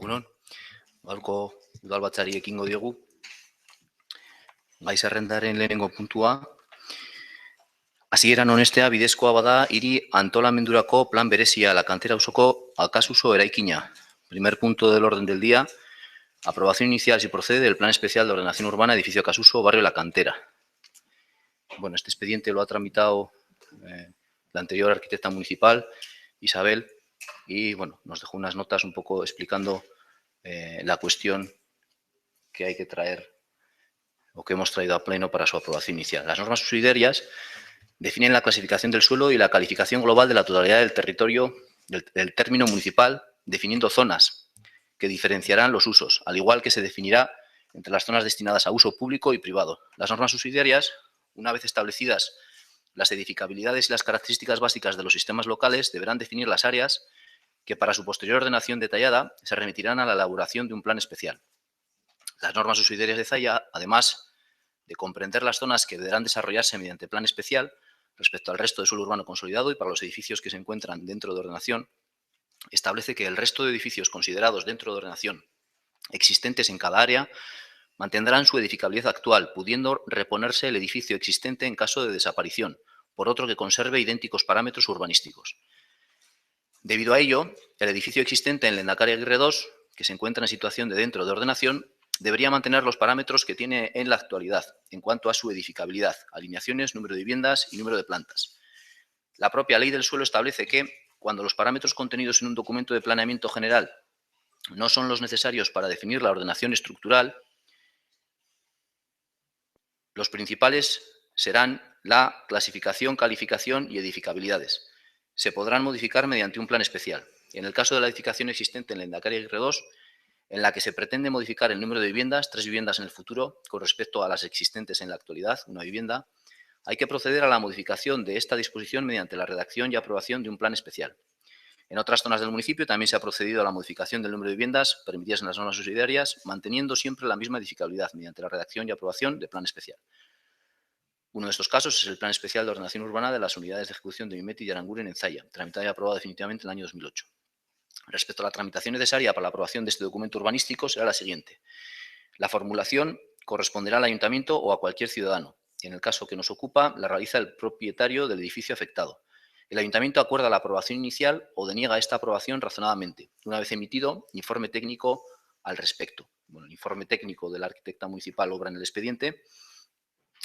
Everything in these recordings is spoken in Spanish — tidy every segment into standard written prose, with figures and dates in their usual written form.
Egunon, gaurko udalbatzari ekingo diogu. Gai zerrendaren lehenengo puntua. Hasieran honestea bidezkoa bada hiri antolamendurako plan berezia la kantera auzoko Alkasuso eraikina. Primer punto del orden del día. Aprobación inicial, si procede, del Plan Especial de Ordenación Urbana, Edificio Alkasuso, Barrio La Cantera. Bueno, este expediente lo ha tramitado la anterior arquitecta municipal, Isabel, y bueno, nos dejó unas notas un poco explicando la cuestión que hay que traer o que hemos traído a pleno para su aprobación inicial. Las normas subsidiarias definen la clasificación del suelo y la calificación global de la totalidad del territorio del término municipal, definiendo zonas que diferenciarán los usos, al igual que se definirá entre las zonas destinadas a uso público y privado. Las normas subsidiarias, una vez establecidas las edificabilidades y las características básicas de los sistemas locales, deberán definir las áreas que para su posterior ordenación detallada se remitirán a la elaboración de un plan especial. Las normas subsidiarias de Zalla, además de comprender las zonas que deberán desarrollarse mediante plan especial respecto al resto de suelo urbano consolidado y para los edificios que se encuentran dentro de ordenación, establece que el resto de edificios considerados dentro de ordenación existentes en cada área mantendrán su edificabilidad actual, pudiendo reponerse el edificio existente en caso de desaparición, por otro que conserve idénticos parámetros urbanísticos. Debido a ello, el edificio existente en Lehendakari Aguirre 2, que se encuentra en situación de dentro de ordenación, debería mantener los parámetros que tiene en la actualidad en cuanto a su edificabilidad, alineaciones, número de viviendas y número de plantas. La propia ley del suelo establece que, cuando los parámetros contenidos en un documento de planeamiento general no son los necesarios para definir la ordenación estructural, los principales serán la clasificación, calificación y edificabilidades. Se podrán modificar mediante un plan especial. En el caso de la edificación existente en Lehendakari Aguirre 2, en la que se pretende modificar el número de viviendas, 3 viviendas en el futuro, con respecto a las existentes en la actualidad, una vivienda, hay que proceder a la modificación de esta disposición mediante la redacción y aprobación de un plan especial. En otras zonas del municipio también se ha procedido a la modificación del número de viviendas permitidas en las normas subsidiarias, manteniendo siempre la misma edificabilidad mediante la redacción y aprobación de plan especial. Uno de estos casos es el Plan Especial de Ordenación Urbana de las Unidades de Ejecución de Mimeti y Aranguren en Zalla, tramitado y aprobado definitivamente en el año 2008. Respecto a la tramitación necesaria para la aprobación de este documento urbanístico será la siguiente. La formulación corresponderá al ayuntamiento o a cualquier ciudadano. En el caso que nos ocupa, la realiza el propietario del edificio afectado. El ayuntamiento acuerda la aprobación inicial o deniega esta aprobación razonadamente, una vez emitido informe técnico al respecto. Bueno, el informe técnico de la arquitecta municipal obra en el expediente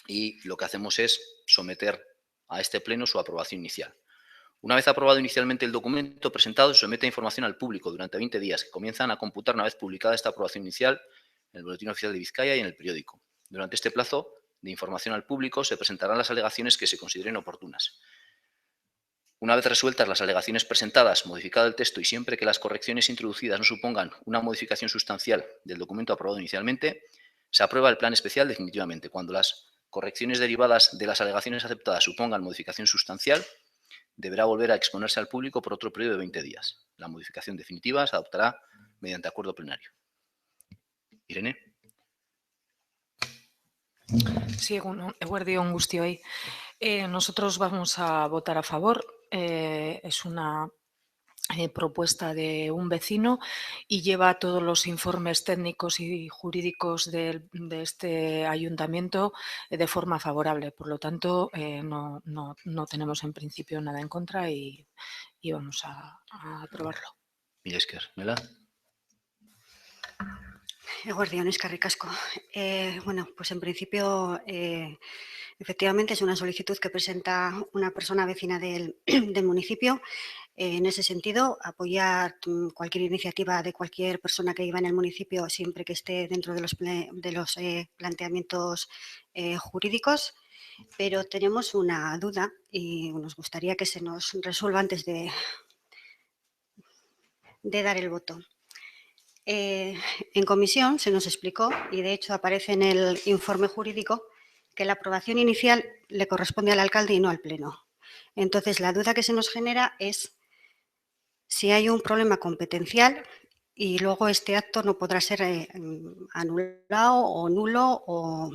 y lo que hacemos es someter a este pleno su aprobación inicial. Una vez aprobado inicialmente el documento presentado, se somete a información al público durante 20 días, que comienzan a computar una vez publicada esta aprobación inicial en el Boletín Oficial de Vizcaya y en el periódico. Durante este plazo de información al público se presentarán las alegaciones que se consideren oportunas. Una vez resueltas las alegaciones presentadas, modificado el texto y siempre que las correcciones introducidas no supongan una modificación sustancial del documento aprobado inicialmente, se aprueba el plan especial definitivamente. Cuando las correcciones derivadas de las alegaciones aceptadas supongan modificación sustancial, deberá volver a exponerse al público por otro periodo de 20 días. La modificación definitiva se adoptará mediante acuerdo plenario. Irene. Sí, eguerdion guztioi. Nosotros vamos a votar a favor. Es una propuesta de un vecino y lleva todos los informes técnicos y jurídicos de este ayuntamiento de forma favorable. Por lo tanto, no tenemos en principio nada en contra y vamos a aprobarlo. Mila esker, Mela. Eguerdion, eskerrik asko. Bueno, pues en principio, efectivamente es una solicitud que presenta una persona vecina del municipio. En ese sentido, apoyar cualquier iniciativa de cualquier persona que viva en el municipio siempre que esté dentro de los planteamientos jurídicos, pero tenemos una duda y nos gustaría que se nos resuelva antes de dar el voto. En comisión se nos explicó, y de hecho aparece en el informe jurídico, que la aprobación inicial le corresponde al alcalde y no al pleno. Entonces, la duda que se nos genera es si hay un problema competencial y luego este acto no podrá ser anulado o nulo o...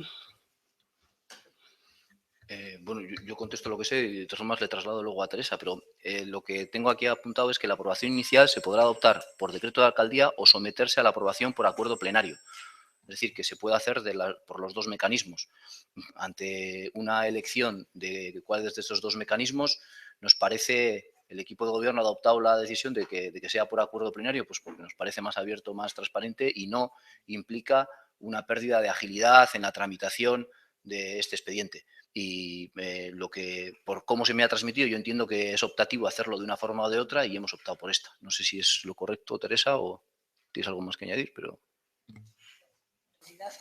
Bueno, yo contesto lo que sé y de todas formas le traslado luego a Teresa, pero lo que tengo aquí apuntado es que la aprobación inicial se podrá adoptar por decreto de alcaldía o someterse a la aprobación por acuerdo plenario. Es decir, que se puede hacer por los dos mecanismos. Ante una elección de cuál de estos dos mecanismos, nos parece, el equipo de gobierno ha adoptado la decisión de que sea por acuerdo plenario, pues porque nos parece más abierto, más transparente y no implica una pérdida de agilidad en la tramitación de este expediente. Y por cómo se me ha transmitido, yo entiendo que es optativo hacerlo de una forma o de otra y hemos optado por esta. No sé si es lo correcto, Teresa, o tienes algo más que añadir, pero...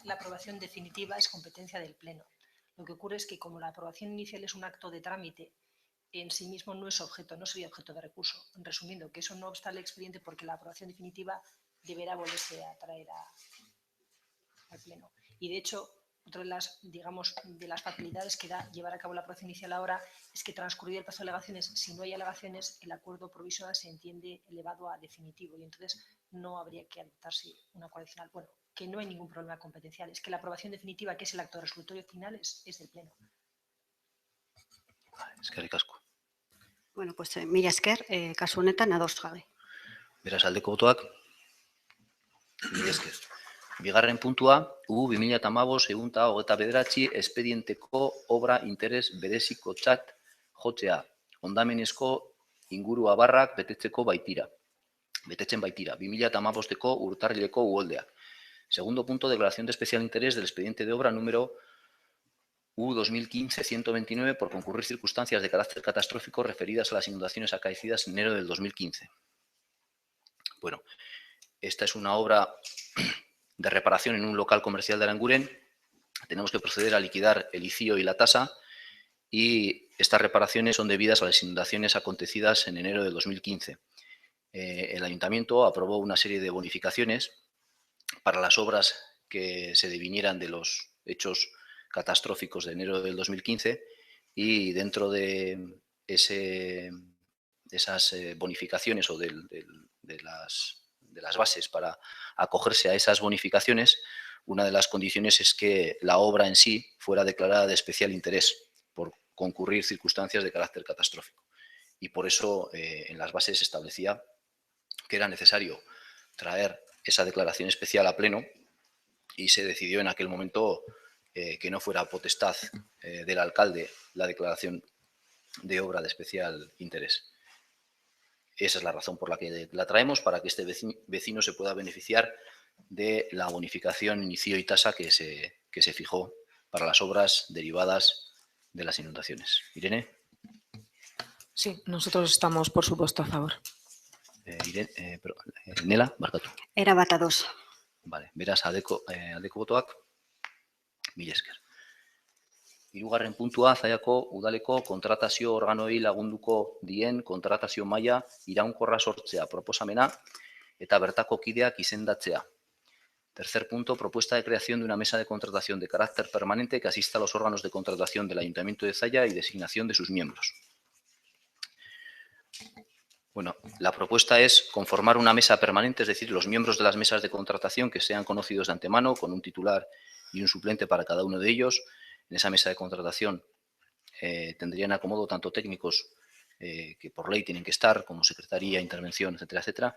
La aprobación definitiva es competencia del Pleno. Lo que ocurre es que como la aprobación inicial es un acto de trámite, en sí mismo no es objeto, no sería objeto de recurso. Resumiendo, que eso no obsta al expediente porque la aprobación definitiva deberá volverse a traer al Pleno. Y de hecho, otra de las, digamos, de las facilidades que da llevar a cabo la aprobación inicial ahora es que transcurrido el plazo de alegaciones, si no hay alegaciones, el acuerdo provisional se entiende elevado a definitivo y entonces no habría que adoptarse un acuerdo adicional. Bueno, que no hay ningún problema competencial, es que la aprobación definitiva, que es el acto resolutorio final, es del Pleno. Eskerrik asko. Bueno, pues mila esker, kasu honetan ados gabe. Beraz, aldeko botoak, mila esker. Bigarren puntua, U2015-629 espedienteko obra interes berezikotzat jotzea. Hondamenezko inguru abarrak betetzen baitira. 2015ko urtarrileko uholdeak. Segundo punto, declaración de especial interés del expediente de obra número U2015-129 por concurrir circunstancias de carácter catastrófico referidas a las inundaciones acaecidas en enero del 2015. Bueno, esta es una obra de reparación en un local comercial de Aranguren. Tenemos que proceder a liquidar el ICIO y la tasa y estas reparaciones son debidas a las inundaciones acontecidas en enero del 2015. El Ayuntamiento aprobó una serie de bonificaciones para las obras que se devinieran de los hechos catastróficos de enero del 2015 y dentro de esas bonificaciones o de las bases para acogerse a esas bonificaciones, una de las condiciones es que la obra en sí fuera declarada de especial interés por concurrir circunstancias de carácter catastrófico. Y por eso en las bases se establecía que era necesario traer esa declaración especial a pleno y se decidió en aquel momento que no fuera potestad del alcalde la declaración de obra de especial interés. Esa es la razón por la que la traemos, para que este vecino se pueda beneficiar de la bonificación inicio y tasa que se fijó para las obras derivadas de las inundaciones. Irene. Sí, nosotros estamos, por supuesto, a favor. Nela, barkatu. Era bat ados. Vale, beraz, aldeko botoak, mila esker. Hirugarren puntua, Zallako udaleko kontratazio organoei lagunduko dien kontratazio maila iraunkorra sortzea proposamena eta bertako kideak izendatzea. Tercer punto, propuesta de creación de una mesa de contratación de carácter permanente que asista a los órganos de contratación del Ayuntamiento de Zalla y designación de sus miembros. Bueno, la propuesta es conformar una mesa permanente, es decir, los miembros de las mesas de contratación que sean conocidos de antemano, con un titular y un suplente para cada uno de ellos. En esa mesa de contratación tendrían acomodo tanto técnicos que por ley tienen que estar, como secretaría, intervención, etcétera, etcétera,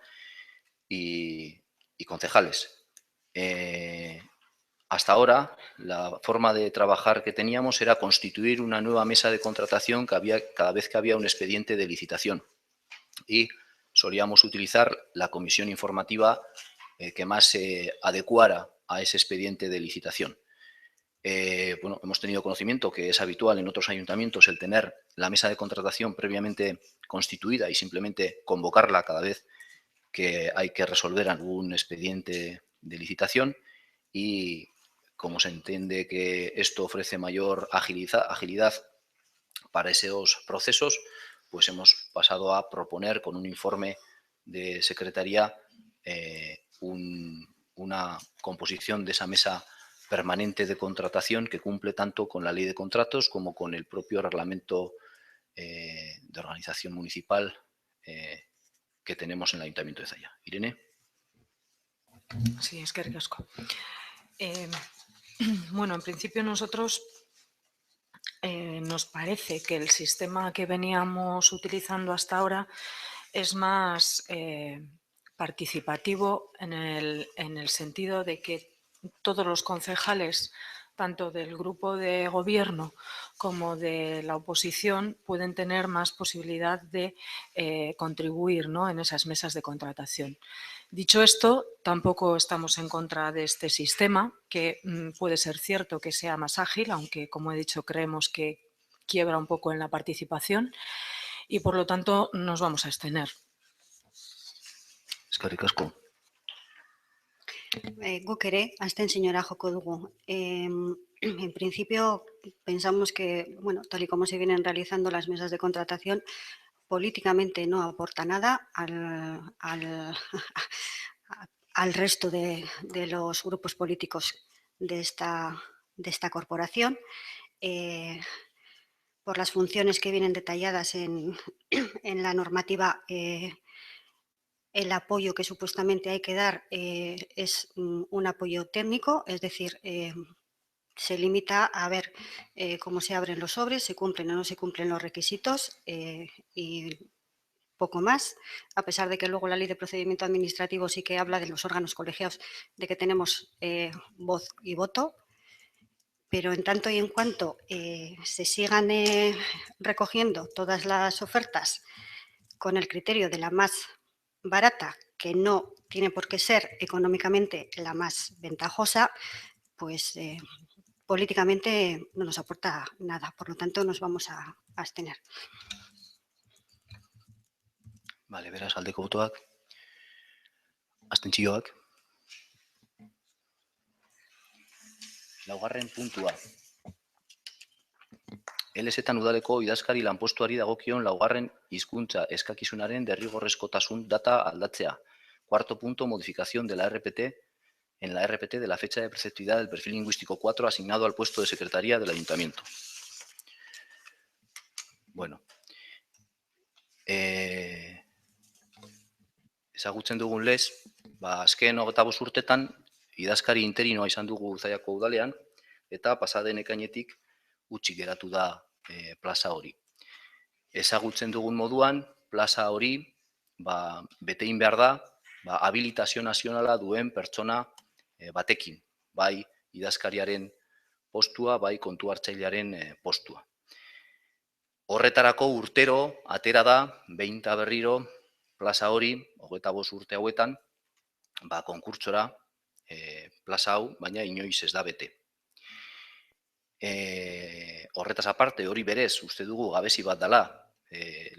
y concejales. Hasta ahora, la forma de trabajar que teníamos era constituir una nueva mesa de contratación cada vez que había un expediente de licitación. Y solíamos utilizar la comisión informativa que más se adecuara a ese expediente de licitación. Bueno, hemos tenido conocimiento que es habitual en otros ayuntamientos el tener la mesa de contratación previamente constituida y simplemente convocarla cada vez que hay que resolver algún expediente de licitación, y como se entiende que esto ofrece mayor agilidad para esos procesos, pues hemos pasado a proponer con un informe de secretaría una composición de esa mesa permanente de contratación que cumple tanto con la ley de contratos como con el propio reglamento de organización municipal que tenemos en el Ayuntamiento de Zalla. Irene. Sí, es que ricasco. Bueno, en principio nosotros nos parece que el sistema que veníamos utilizando hasta ahora es más participativo en el sentido de que todos los concejales, tanto del grupo de gobierno como de la oposición, pueden tener más posibilidad de contribuir, ¿no?, en esas mesas de contratación. Dicho esto, tampoco estamos en contra de este sistema, que puede ser cierto que sea más ágil, aunque, como he dicho, creemos que quiebra un poco en la participación y, por lo tanto, nos vamos a abstener. Eskerrik asko. Guk ere, abstenziora joko dugu. En principio, pensamos que, bueno, tal y como se vienen realizando las mesas de contratación, políticamente no aporta nada al resto de los grupos políticos de esta corporación, por las funciones que vienen detalladas en la normativa. El apoyo que supuestamente hay que dar es un apoyo técnico, es decir, se limita a ver cómo se abren los sobres, se cumplen o no se cumplen los requisitos y poco más, a pesar de que luego la ley de procedimiento administrativo sí que habla de los órganos colegiados, de que tenemos voz y voto, pero en tanto y en cuanto se sigan recogiendo todas las ofertas con el criterio de la más barata, que no tiene por qué ser económicamente la más ventajosa, pues políticamente no nos aporta nada. Por lo tanto, nos vamos a abstener. Bale, beraz, aldeko botoak. Abstentzioak. Laugarren puntua. LS-etan udaleko idazkari lanpostuari dagokion laugarren hizkuntza eskakizunaren derrigorrezkotasun data aldatzea. Cuarto punto, modificación de la RPT en la RPT de la fecha de preceptividad del perfil lingüístico 4 asignado al puesto de secretaría del ayuntamiento. Bueno, ezagutzen dugun lez, azken 25 urtetan idazkari interinoa izan dugu Zallako udalean eta pasaden ekainetik utzi geratu da plaza hori. Ezagutzen dugun moduan, plaza hori betein behar da habilitazio nazionala duen pertsona batekin, bai idazkariaren postua, bai kontu hartzailearen postua. Horretarako urtero atera da, behin eta berriro, plaza hori, 25 urte hauetan, konkurtsora plaza hau, baina inoiz ez da bete. Horretaz aparte, hori berez, uste dugu gabezi bat dela,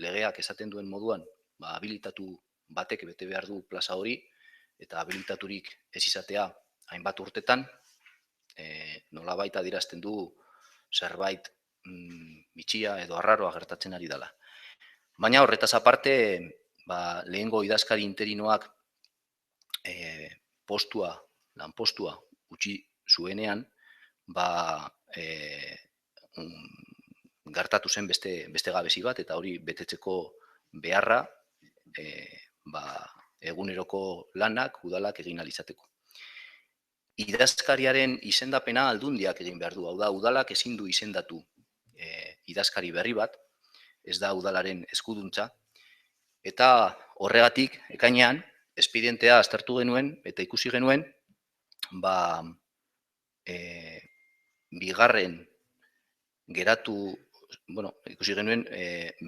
legeak esaten duen moduan, habilitatu batek bete behar du plaza hori, eta habilitaturik ez izatea hainbat urtetan, nolabait adierazten du zerbait bitxia edo arraroa gertatzen ari dela. Baina horretaz aparte, lehengo idazkari interinoak lanpostua utzi zuenean, gertatu zen beste gabezi bat, eta hori betetzeko beharra eguneroko lanak udalak egin ahal izateko. Idazkariaren izendapena aldundiak egin behar du, hau da, udalak ezin du izendatu idazkari berri bat, ez da udalaren eskuduntza, eta horregatik, ekainean, espedientea aztertu genuen, eta ikusi genuen, bigarren geratu, ikusi genuen,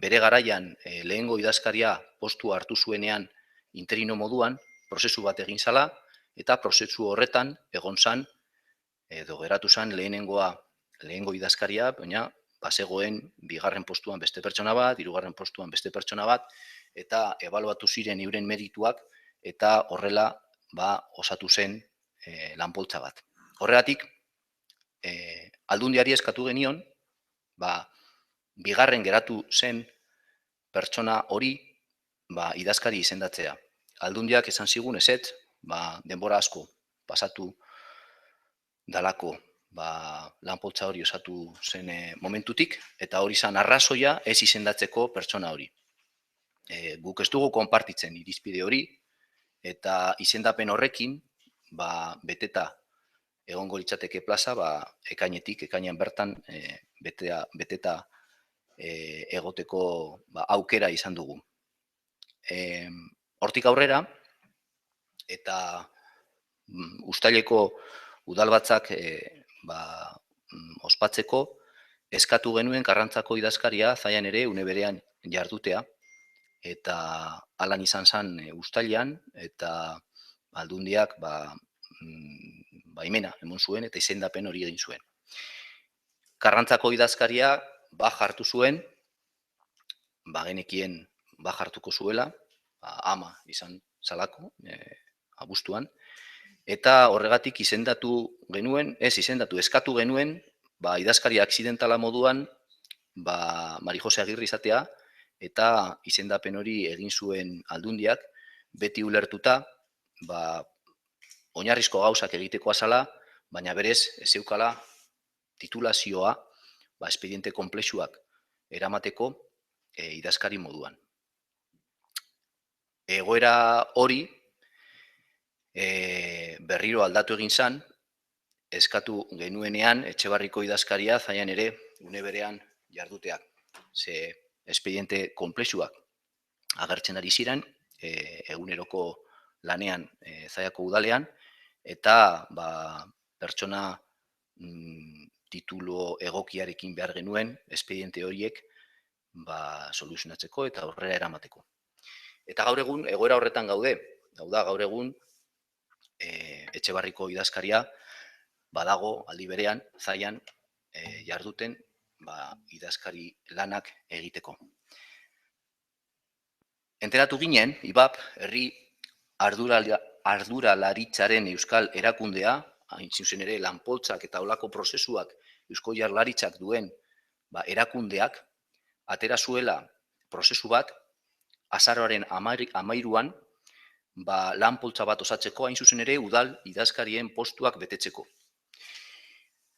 bere garaian lehengo idazkaria postua hartu zuenean interino moduan, prozesu bat egin zala, eta prozesu horretan egon zan, edo geratu zan lehengo idazkaria, baina bazegoen bigarren postuan beste pertsona bat, hirugarren postuan beste pertsona bat, eta ebaluatu ziren euren merituak, eta horrela osatu zen lanpoltza bat. Horregatik, aldundiari eskatu genion, bigarren geratu zen pertsona hori idazkari izendatzea. Aldundiak esan zigun ezetz, denbora asko pasatu dalako lanpoltza hori osatu zen momentutik, eta hori zan arrazoia ez izendatzeko pertsona hori. Guk ez dugu konpartitzen irizpide hori, eta izendapen horrekin, beteta egongo litzateke plaza, ekainean bertan beteta egoteko aukera izan dugu. Hortik aurrera, eta uztaileko udalbatzak ospatzeko, eskatu genuen Karrantzako idazkaria Zaian ere une berean jardutea, eta halan izan zen uztailean, eta Aldundiak baimena emon zuen eta izendapen hori egin zuen. Karrantzako idazkaria hartu zuen, genekien hartuko zuela, ama izan zalako, abuztuan, eta horregatik eskatu genuen, idazkaria aksidentala moduan, Mari Jose Agirre izatea, eta izendapen hori egin zuen Aldundiak, beti ulertuta, oinarrizko gauzak egiteko azala, baina berez ez zeukala titulazioa, espediente konplexuak eramateko idazkari moduan. Egoera hori berriro aldatu egin zen, eskatu genuenean Etxebarriko idazkaria Zaian ere une berean jarduteak. Ze espediente konplexuak agertzen ari ziren, eguneroko lanean Zaiako udalean, eta pertsona titulo egokiarekin behar genuen espediente horiek soluzionatzeko eta aurrera eramateko. Eta gaur egun, egoera horretan gaude, gaur egun Etxebarriko idazkaria badago aldi berean Zaian jarduten idazkari lanak egiteko. Enteratu ginen, IBAP, herri arduralaritzaren euskal erakundea, hain zuzen ere lanpoltzak eta olako prozesuak Eusko Jaurlaritzak duen erakundeak, atera zuela prozesu bat, azaroaren 13an, lanpoltza bat osatzeko, hain zuzen ere udal idazkarien postuak betetzeko.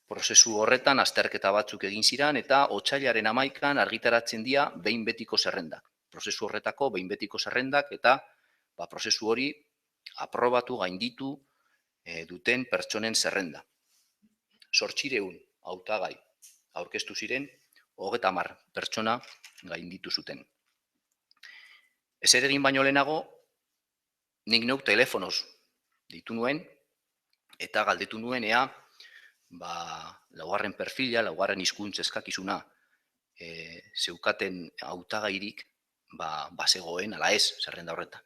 Prozesu horretan azterketa batzuk egin ziren eta otsailaren 11an argitaratzen dira behin betiko zerrendak. Prozesu horretako behin betiko zerrendak eta prozesu hori aprobatu gainditu duten pertsonen zerrenda. 800 hautagai aurkeztu ziren, 30 pertsona gainditu zuten. Ezer egin baino lehenago, nik neuk telefonoz ditu nuen eta galdetu nuen ea laugarren perfila, laugarren hizkuntz eskakizuna zeukaten hautagairik bazegoen ala ez zerrenda horretan.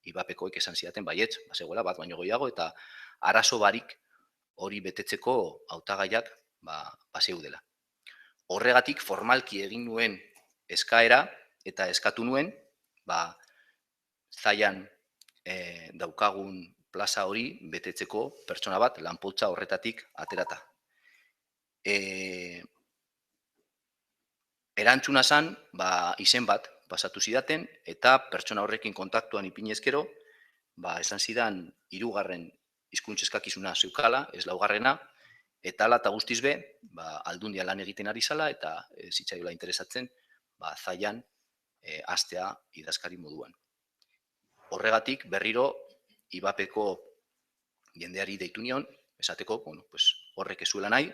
IBAPekoek esan zidaten baietz, bazegoela bat baino gehiago eta arazo barik hori betetzeko hautagaiak bazeudela. Horregatik formalki egin nuen eskaera eta eskatu nuen Zaian daukagun plaza hori betetzeko pertsona bat lanpoltza horretatik aterata. Erantzuna zen, izen bat pasatu zidaten eta pertsona horrekin kontaktuan ipinezkero, esan zidan 3. hizkuntz eskakizuna zeukala, ez 4. eta ala eta guztiz be, Aldundia lan egiten ari zala eta zitzaiola interesatzen, Zaian hastea idazkari moduan. Horregatik berriro IBAPeko jendeari deitu nion, esateko horrek ez zuela nahi,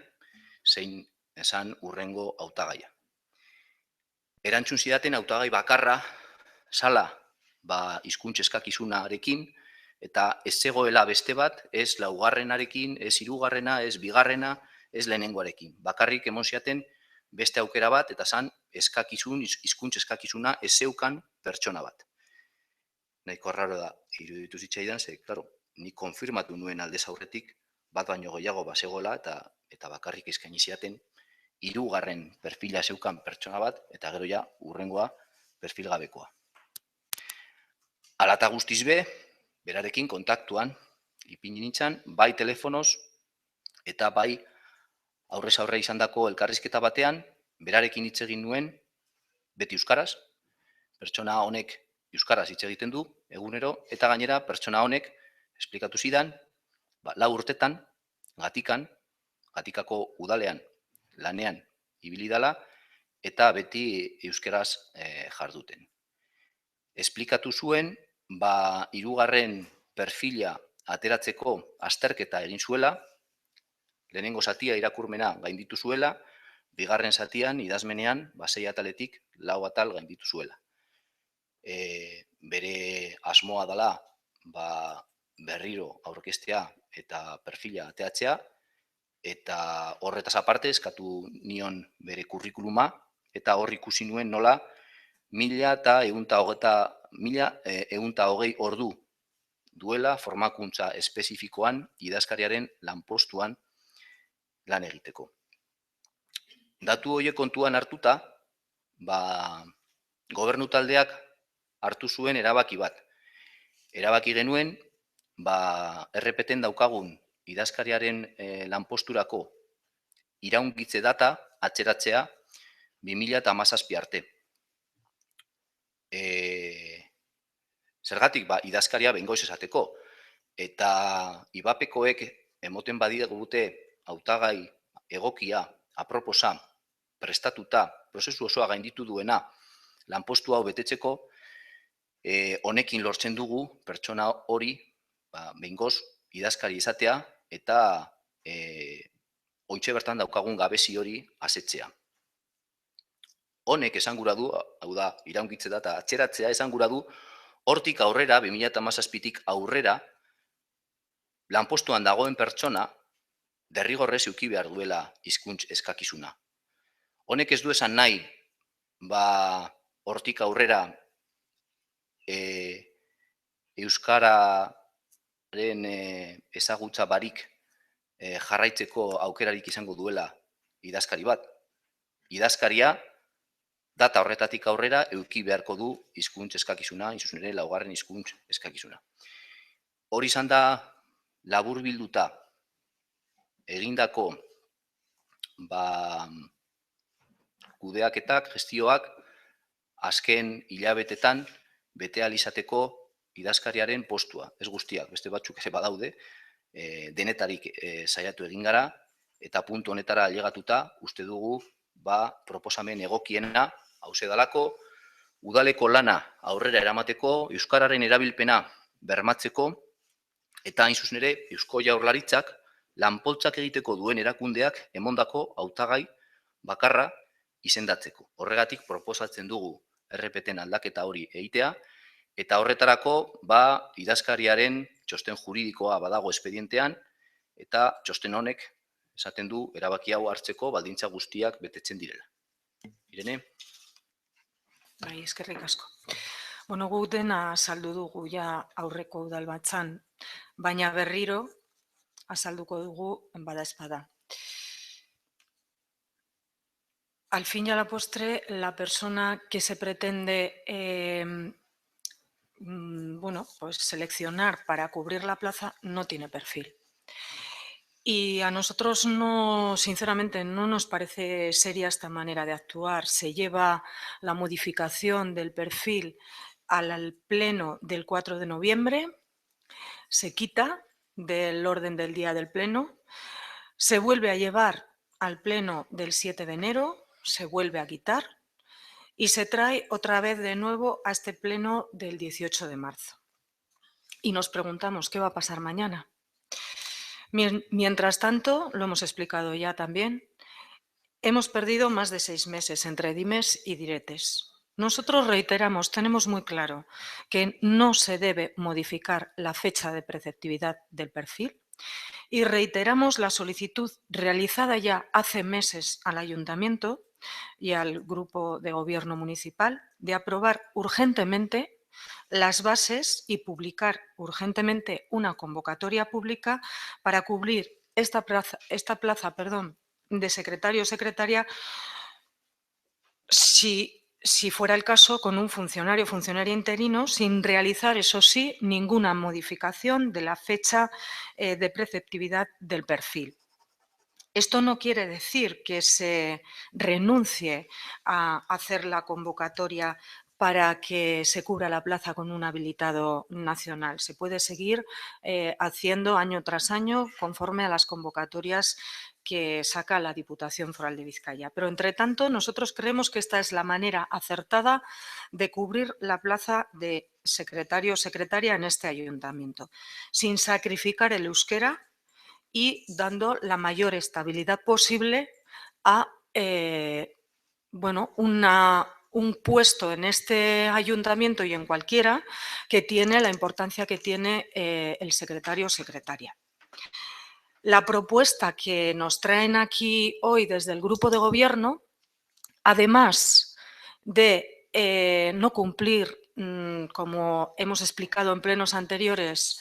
zein esan hurrengo hautagaia. Erantzun zidaten hautagai bakarra zala hizkuntz eskakizunarekin eta ez zegoela beste bat, ez 4. ez 3., ez 2., ez lehenengoarekin. Bakarrik emon zidaten beste aukera bat eta zan hizkuntz eskakizuna ez zeukan pertsona bat. Nahiko raro da, iruditu zitzaidan, ze, nik konfirmatu nuen aldez aurretik, bat baino gehiago bazegoela eta bakarrik eskaini zidaten 3. perfila zeukan pertsona bat, eta gero ja, hurrengoa perfil gabekoa. Hala eta guztiz be, berarekin kontaktuan, ipini nintzen, bai telefonoz, eta bai aurrez aurre izandako elkarrizketa batean, berarekin hitz egin nuen, beti euskaraz, pertsona honek euskaraz hitz egiten du, egunero, eta gainera pertsona honek esplikatu zidan, 4 urtetan, Gatikako udalean lanean ibili dala, eta beti euskaraz jarduten. Esplikatu zuen, 3. perfila ateratzeko azterketa egin zuela, lehenengo zatia irakurmena gainditu zuela, bigarren zatian, idazmenean, 6 ataletik 4 atal gainditu zuela. Bere asmoa dela berriro aurkeztea eta perfila ateatzea, eta horretaz aparte eskatu nion bere kurrikuluma, eta hor ikusi nuen nola 1120 ordu duela formakuntza espezifikoan idazkariaren lanpostuan lan egiteko. Datu horiek kontuan hartuta, gobernu taldeak hartu zuen erabaki bat. Erabaki genuen, RPT-en daukagun idazkariaren lanposturako iraungitze data atzeratzea 2017 arte. Zergatik, idazkaria behingoiz esateko, eta IBAPekoek emoten badigute hautagai egokia, aproposa, prestatuta, prozesu osoa gainditu duena, lanpostu hau betetzeko, honekin lortzen dugu pertsona hori behingoz idazkari izatea eta oraintxe bertan daukagun gabezi hori asetzea. Honek esan gura du, hau da, iraungitze data atzeratzea, esan gura du, hortik aurrera, 2017tik aurrera, lanpostuan dagoen pertsona derrigorrez eduki behar duela hizkuntz eskakizuna. Honek ez du esan nahi, hortik aurrera euskararen ezagutza barik jarraitzeko aukerarik izango duela idazkari bat. Idazkaria data horretatik aurrera eduki beharko du hizkuntz eskakizuna, izan ere laugarren hizkuntz eskakizuna. Hori izan da laburbilduta egindako kudeaketak, gestioak azken hilabetetan bete ahal izateko idazkariaren postua. Ez guztiak, beste batzuk ere badaude, denetarik saiatu egin gara, eta puntu honetara ailegatuta uste dugu proposamen egokiena hauxe dalako, udaleko lana aurrera eramateko, euskararen erabilpena bermatzeko, eta hain zuzen ere Eusko Jaurlaritzak lanpoltsak egiteko duen erakundeak emondako hautagai bakarra izendatzeko. Horregatik proposatzen dugu RPT-en aldaketa hori egitea, eta horretarako idazkariaren txosten juridikoa badago espedientean, eta txosten honek esaten du erabaki hau hartzeko baldintza guztiak betetzen direla. Irene? Bai, eskerrik asko. Bueno, guk dena azaldu dugu ja aurreko udalbatzan, baina berriro azalduko dugu badaezpada. Al fin y a la postre, la persona que se pretende seleccionar para cubrir la plaza no tiene perfil. Y a nosotros sinceramente no nos parece seria esta manera de actuar. Se lleva la modificación del perfil al pleno del 4 de noviembre, se quita del orden del día del pleno, se vuelve a llevar al pleno del 7 de enero, se vuelve a quitar y se trae otra vez de nuevo a este pleno del 18 de marzo. Y nos preguntamos, ¿qué va a pasar mañana? Mientras tanto, lo hemos explicado ya también, hemos perdido más de 6 meses entre dimes y diretes. Nosotros reiteramos, tenemos muy claro que no se debe modificar la fecha de preceptividad del perfil y reiteramos la solicitud realizada ya hace meses al Ayuntamiento y al Grupo de Gobierno Municipal de aprobar urgentemente las bases y publicar urgentemente una convocatoria pública para cubrir esta plaza de secretario o secretaria si fuera el caso con un funcionario o funcionaria interino sin realizar, eso sí, ninguna modificación de la fecha de preceptividad del perfil. Esto no quiere decir que se renuncie a hacer la convocatoria para que se cubra la plaza con un habilitado nacional. Se puede seguir haciendo año tras año conforme a las convocatorias que saca la Diputación Foral de Vizcaya. Pero, entre tanto, nosotros creemos que esta es la manera acertada de cubrir la plaza de secretario o secretaria en este ayuntamiento, sin sacrificar el euskera y dando la mayor estabilidad posible a bueno, un puesto en este ayuntamiento y en cualquiera que tiene la importancia que tiene el secretario o secretaria. La propuesta que nos traen aquí hoy desde el grupo de gobierno, además de no cumplir, como hemos explicado en plenos anteriores,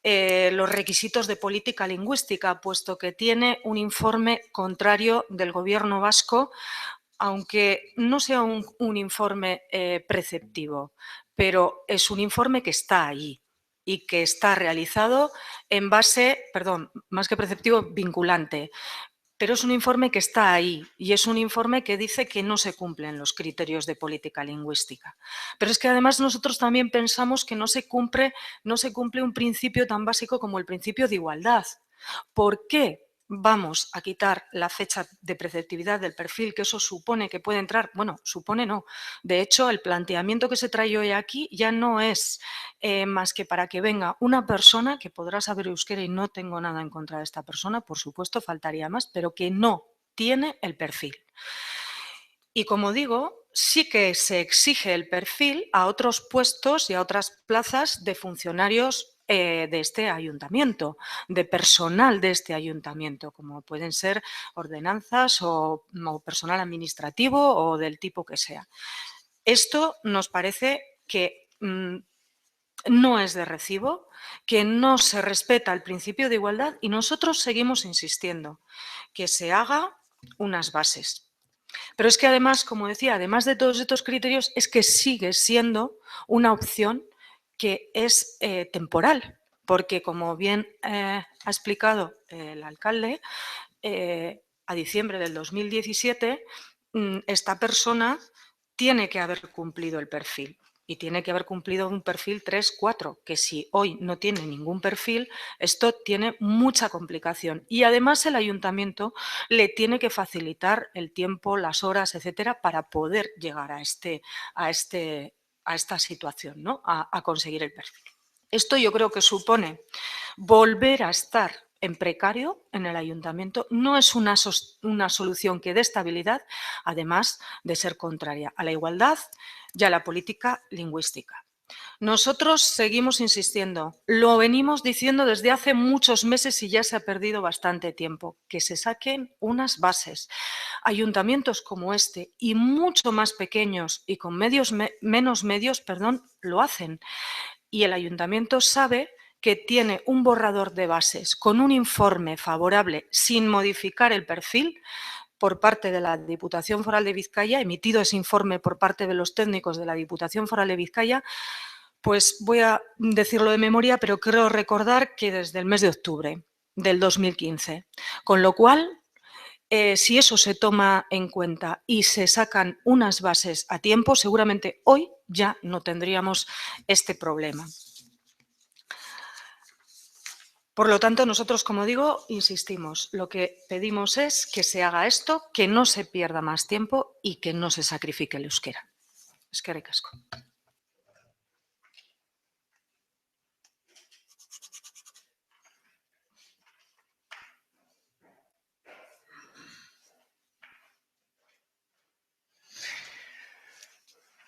los requisitos de política lingüística, puesto que tiene un informe contrario del Gobierno vasco, aunque no sea un informe preceptivo, pero es un informe que está ahí y que está realizado en base, perdón, más que preceptivo, vinculante. Pero es un informe que está ahí y es un informe que dice que no se cumplen los criterios de política lingüística. Pero es que además nosotros también pensamos que no se cumple un principio tan básico como el principio de igualdad. ¿Por qué vamos a quitar la fecha de preceptividad del perfil, que eso supone que puede entrar? Bueno, supone no. De hecho, el planteamiento que se trae hoy aquí ya no es más que para que venga una persona que podrá saber euskera, y no tengo nada en contra de esta persona, por supuesto, faltaría más, pero que no tiene el perfil. Y como digo, sí que se exige el perfil a otros puestos y a otras plazas de funcionarios de este ayuntamiento, de personal de este ayuntamiento, como pueden ser ordenanzas o personal administrativo o del tipo que sea. Esto nos parece que no es de recibo, que no se respeta el principio de igualdad y nosotros seguimos insistiendo que se haga unas bases. Pero es que además, como decía, además de todos estos criterios, es que sigue siendo una opción que es temporal, porque como bien ha explicado el alcalde, a diciembre del 2017 esta persona tiene que haber cumplido el perfil. Y tiene que haber cumplido un perfil 3, 4, que si hoy no tiene ningún perfil, esto tiene mucha complicación. Y además el ayuntamiento le tiene que facilitar el tiempo, las horas, etcétera, para poder llegar a esta situación, ¿no? A conseguir el perfil. Esto yo creo que supone volver a estar en precario en el ayuntamiento. No es una solución que dé estabilidad, además de ser contraria a la igualdad y a la política lingüística. Nosotros seguimos insistiendo, lo venimos diciendo desde hace muchos meses y ya se ha perdido bastante tiempo, que se saquen unas bases. Ayuntamientos como este y mucho más pequeños y con menos medios, lo hacen. Y el ayuntamiento sabe que tiene un borrador de bases con un informe favorable sin modificar el perfil por parte de la Diputación Foral de Vizcaya, emitido ese informe por parte de los técnicos de la Diputación Foral de Vizcaya, pues voy a decirlo de memoria, pero creo recordar que desde el mes de octubre del 2015. Con lo cual, si eso se toma en cuenta y se sacan unas bases a tiempo, seguramente hoy ya no tendríamos este problema. Por lo tanto, nosotros, como digo, insistimos, lo que pedimos es que se haga esto, que no se pierda más tiempo y que no se sacrifique el euskera. Eskerrik asko.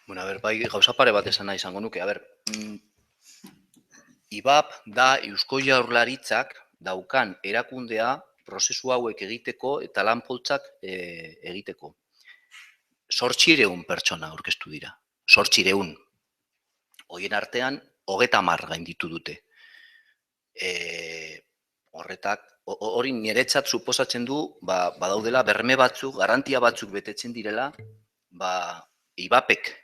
Bueno, bai, gauza pare bat esan nahi izango nuke. IBAP da Eusko Jaurlaritzak daukan erakundea prozesu hauek egiteko eta lanpoltsak egiteko. 800 pertsona aurkeztu dira. 800. Horien artean, 30 gainditu dute. Hori niretzat suposatzen du, badaudela berme batzuk, garantia batzuk betetzen direla, IBAPek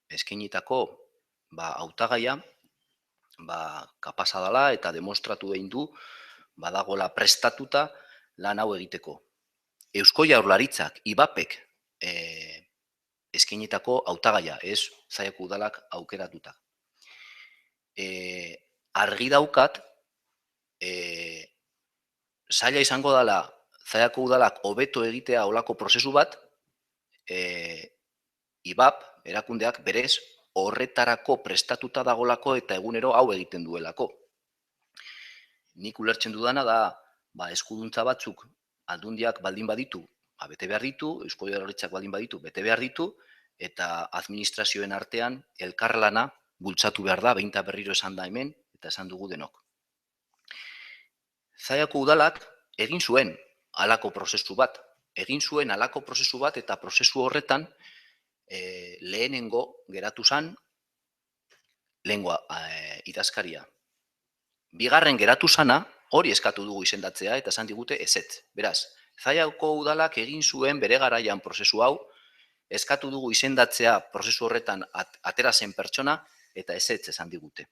eskainitako hautagaia kapasa dela eta demostratu egin du badagola prestatuta lan hau egiteko. Eusko Jaurlaritzak IBAPek eskainitako hautagaia, ez Zallako udalak aukeratuta. Argi daukat, zaila izango dela Zallako udalak hobeto egitea olako prozesu bat, IBAP erakundeak berez horretarako prestatuta dagolako eta egunero hau egiten duelako. Nik ulertzen dudana da, eskuduntza batzuk aldundiak baldin baditu, bete behar ditu, Eusko Jaurlaritzak baldin baditu, bete behar ditu, eta administrazioen artean elkarlana bultzatu behar da, behinta berriro esan da hemen, eta esan dugu denok. Zallako udalak egin zuen halako prozesu bat. Egin zuen halako prozesu bat eta prozesu horretan lehenengo geratu zen lengua idazkaria. Bigarren geratu zana, hori eskatu dugu izendatzea eta esan digute ezetz. Beraz, Zallako udalak egin zuen bere garaian prozesu hau, eskatu dugu izendatzea prozesu horretan atera zen pertsona eta ezetz esan digute.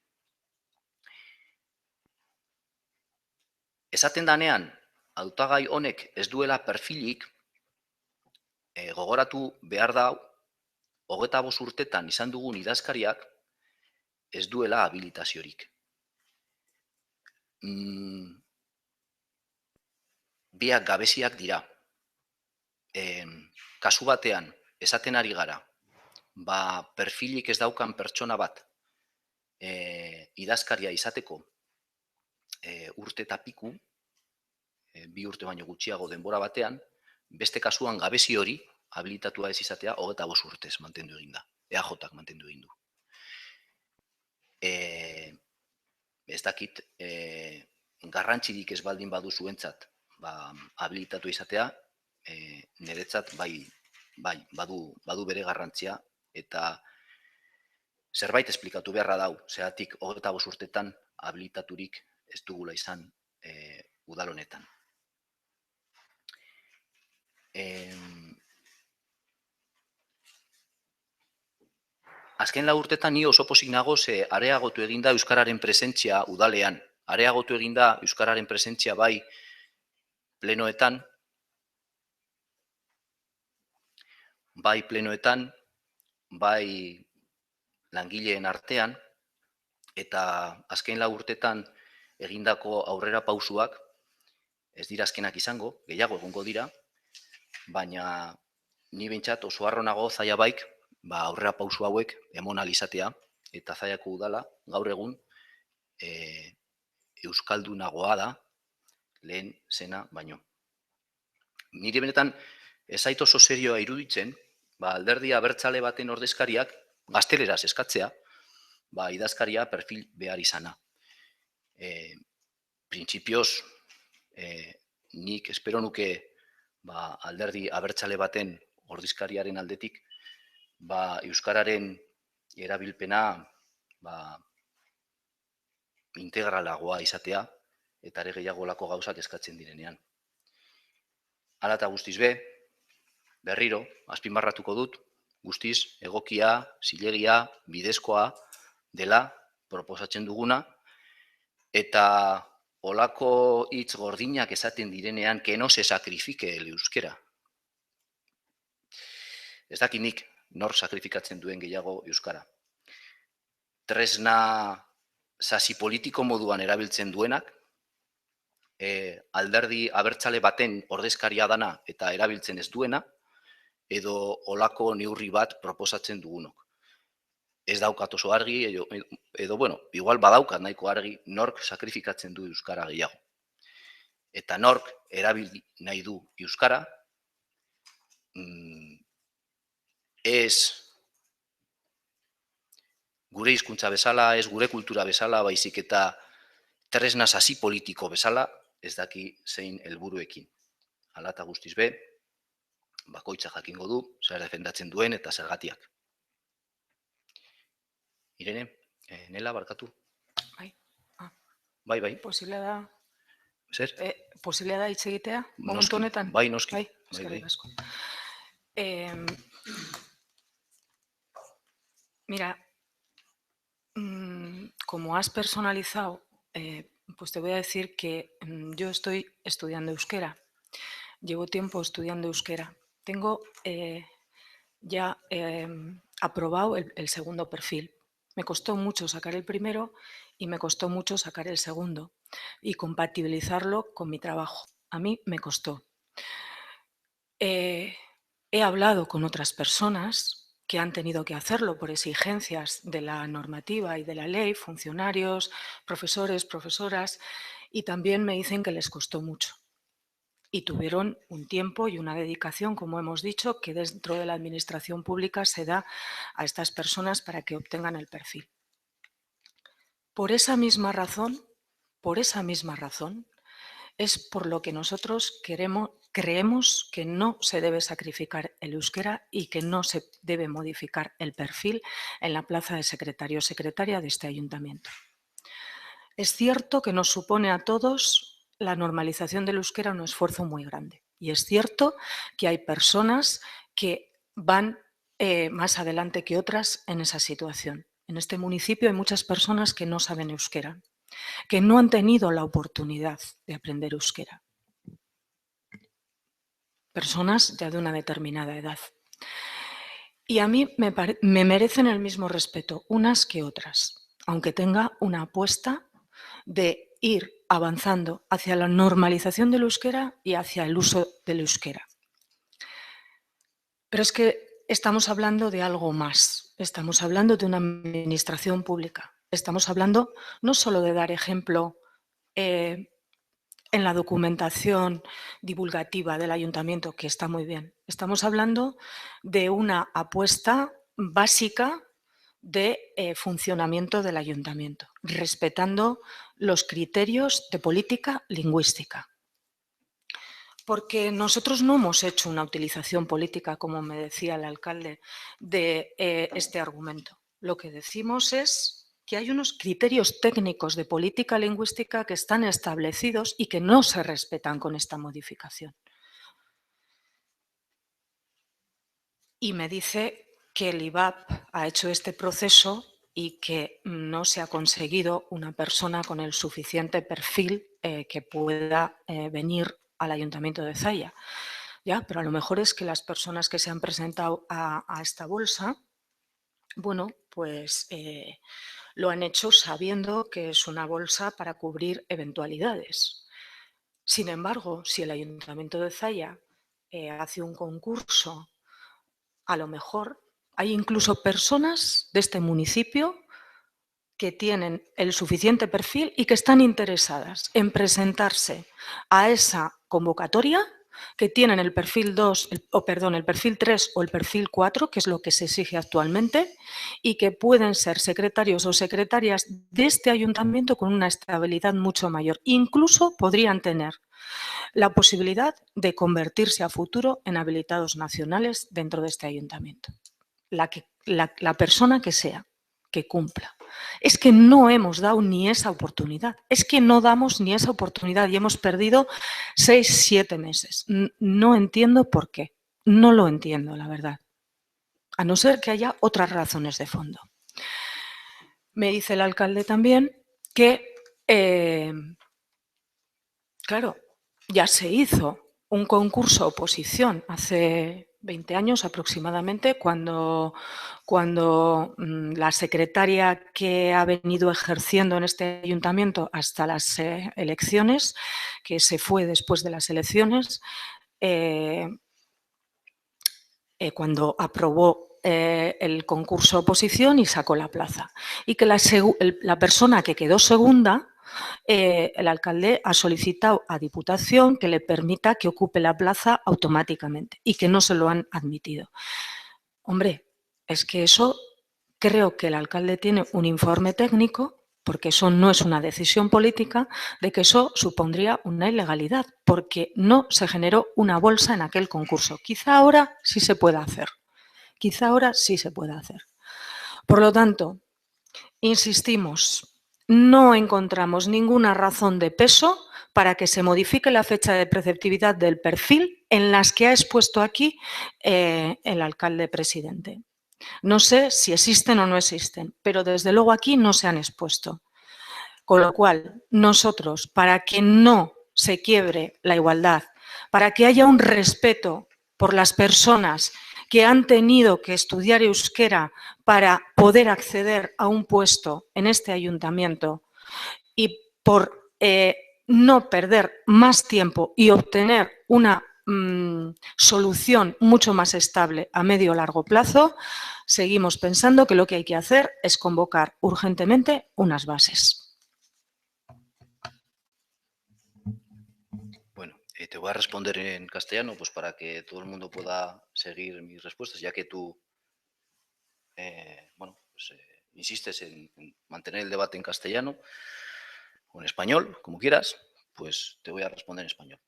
Esaten danean, hautagai honek ez duela perfilik, gogoratu behar da, 25 urtetan izan dugun idazkariak ez duela habilitaziorik. Biak gabeziak dira. Kasu batean, esaten ari gara, perfilik ez daukan pertsona bat idazkaria izateko urte eta piku, 2 urte baino gutxiago denbora batean, beste kasuan gabezi hori habilitatua ez izatea 25 urtez mantendu egin da. EAJak mantendu egin du. Ez dakit garrantzirik ez baldin badu zuentzat habilitatu izatea, niretzat bai badu bere garrantzia eta zerbait esplikatu beharra dau, zeratik 25 urtetan habilitaturik ez dugula izan udal honetan. Azken 4 urtetan ni oso pozik nago ze areagotu eginda euskararen presentzia udalean. Areagotu eginda euskararen presentzia bai plenoetan, bai langileen artean, eta azken 4 urtetan egindako aurrera pausuak ez dira azkenak izango, gehiago egongo dira, baina ni behintzat oso harro nago Zallabaik aurrera pausu hauek emon ahal izatea, eta Zallako udala gaur egun euskaldunagoa da lehen zena baino. Nire benetan ez zait oso serioa iruditzen, alderdi abertzale baten ordezkariak gazteleraz eskatzea, idazkaria perfil behar izana. Printzipioz, nik espero nuke alderdi abertzale baten ordezkariaren aldetik euskararen erabilpena integralagoa izatea eta ere gehiagolako gauzak eskatzen direnean. Hala eta guztiz berriro, azpimarratuko dut, guztiz egokia, zilegia, bidezkoa dela proposatzen duguna, eta olako hitz gordinak esaten direnean que no se sacrifique el euskera. Ez dakinik nor sakrifikatzen duen gehiago euskara. Tresna sasi politiko moduan erabiltzen duenak, alderdi abertzale baten ordezkaria dana eta erabiltzen ez duena, edo olako neurri bat proposatzen dugunok. Ez daukat oso argi, edo igual badaukat nahiko argi, nork sakrifikatzen du euskara gehiago. Eta nork erabili nahi du euskara, ez gure hizkuntza bezala, ez gure kultura bezala, baizik eta tresna sasi politiko bezala, ez daki zein helburuekin. Hala eta guztiz bakoitza jakingo du, zer defendatzen duen eta zergatiak. Irene, Nela, barkatu. Bai. Posiblea da... Zer? Posiblea da hitz egitea, momentu honetan? Bai, noski. Eskerrik asko. Mira, como has personalizado, pues te voy a decir que yo estoy estudiando euskera. Llevo tiempo estudiando euskera. Tengo ya aprobado el segundo perfil. Me costó mucho sacar el primero y me costó mucho sacar el segundo y compatibilizarlo con mi trabajo. A mí me costó. He hablado con otras personas que han tenido que hacerlo por exigencias de la normativa y de la ley, funcionarios, profesores, profesoras, y también me dicen que les costó mucho. y tuvieron un tiempo y una dedicación, como hemos dicho, que dentro de la administración pública se da a estas personas para que obtengan el perfil. Por esa misma razón, es por lo que nosotros creemos que no se debe sacrificar el euskera y que no se debe modificar el perfil en la plaza de secretario o secretaria de este ayuntamiento. Es cierto que nos supone a todos la normalización del euskera un esfuerzo muy grande. Y es cierto que hay personas que van más adelante que otras en esa situación. En este municipio hay muchas personas que no saben euskera, que no han tenido la oportunidad de aprender euskera. Personas ya de una determinada edad. Y a mí me merecen el mismo respeto unas que otras, aunque tenga una apuesta de ir avanzando hacia la normalización del euskera y hacia el uso del euskera. Pero es que estamos hablando de algo más, estamos hablando de una administración pública, estamos hablando no solo de dar ejemplo en la documentación divulgativa del ayuntamiento, que está muy bien, estamos hablando de una apuesta básica de funcionamiento del ayuntamiento, respetando los criterios de política lingüística. Porque nosotros no hemos hecho una utilización política, como me decía el alcalde, de este argumento. Lo que decimos es que hay unos criterios técnicos de política lingüística que están establecidos y que no se respetan con esta modificación. Y me dice que el IVAP ha hecho este proceso y que no se ha conseguido una persona con el suficiente perfil que pueda venir al Ayuntamiento de Zalla. Ya, pero a lo mejor es que las personas que se han presentado a esta bolsa, bueno, pues lo han hecho sabiendo que es una bolsa para cubrir eventualidades. Sin embargo, si el Ayuntamiento de Zalla hace un concurso, a lo mejor hay incluso personas de este municipio que tienen el suficiente perfil y que están interesadas en presentarse a esa convocatoria, que tienen el perfil 2, el perfil 3 o el perfil 4, que es lo que se exige actualmente, y que pueden ser secretarios o secretarias de este ayuntamiento con una estabilidad mucho mayor. Incluso podrían tener la posibilidad de convertirse a futuro en habilitados nacionales dentro de este ayuntamiento. La persona que sea, que cumpla. Es que no hemos dado ni esa oportunidad, es que no damos ni esa oportunidad y hemos perdido 6, 7 meses. No entiendo por qué, no lo entiendo, la verdad, a no ser que haya otras razones de fondo. Me dice el alcalde también que, claro, ya se hizo un concurso oposición hace 20 años aproximadamente, cuando la secretaria que ha venido ejerciendo en este ayuntamiento hasta las elecciones, que se fue después de las elecciones, cuando aprobó el concurso oposición y sacó la plaza. Y que la persona que quedó segunda, el alcalde ha solicitado a Diputación que le permita que ocupe la plaza automáticamente y que no se lo han admitido. Hombre, es que eso, creo que el alcalde tiene un informe técnico, porque eso no es una decisión política, de que eso supondría una ilegalidad, porque no se generó una bolsa en aquel concurso. Quizá ahora sí se pueda hacer. Quizá ahora sí se pueda hacer. Por lo tanto, insistimos, no encontramos ninguna razón de peso para que se modifique la fecha de preceptividad del perfil en las que ha expuesto aquí el alcalde presidente. No sé si existen o no existen, pero desde luego aquí no se han expuesto. Con lo cual, nosotros, para que no se quiebre la igualdad, para que haya un respeto por las personas que han tenido que estudiar euskera para poder acceder a un puesto en este ayuntamiento y por no perder más tiempo y obtener una solución mucho más estable a medio o largo plazo, seguimos pensando que lo que hay que hacer es convocar urgentemente unas bases. Bueno, Te voy a responder en castellano, pues para que todo el mundo pueda seguir mis respuestas, ya que tú insistes en mantener el debate en castellano o en español, como quieras, pues te voy a responder en español.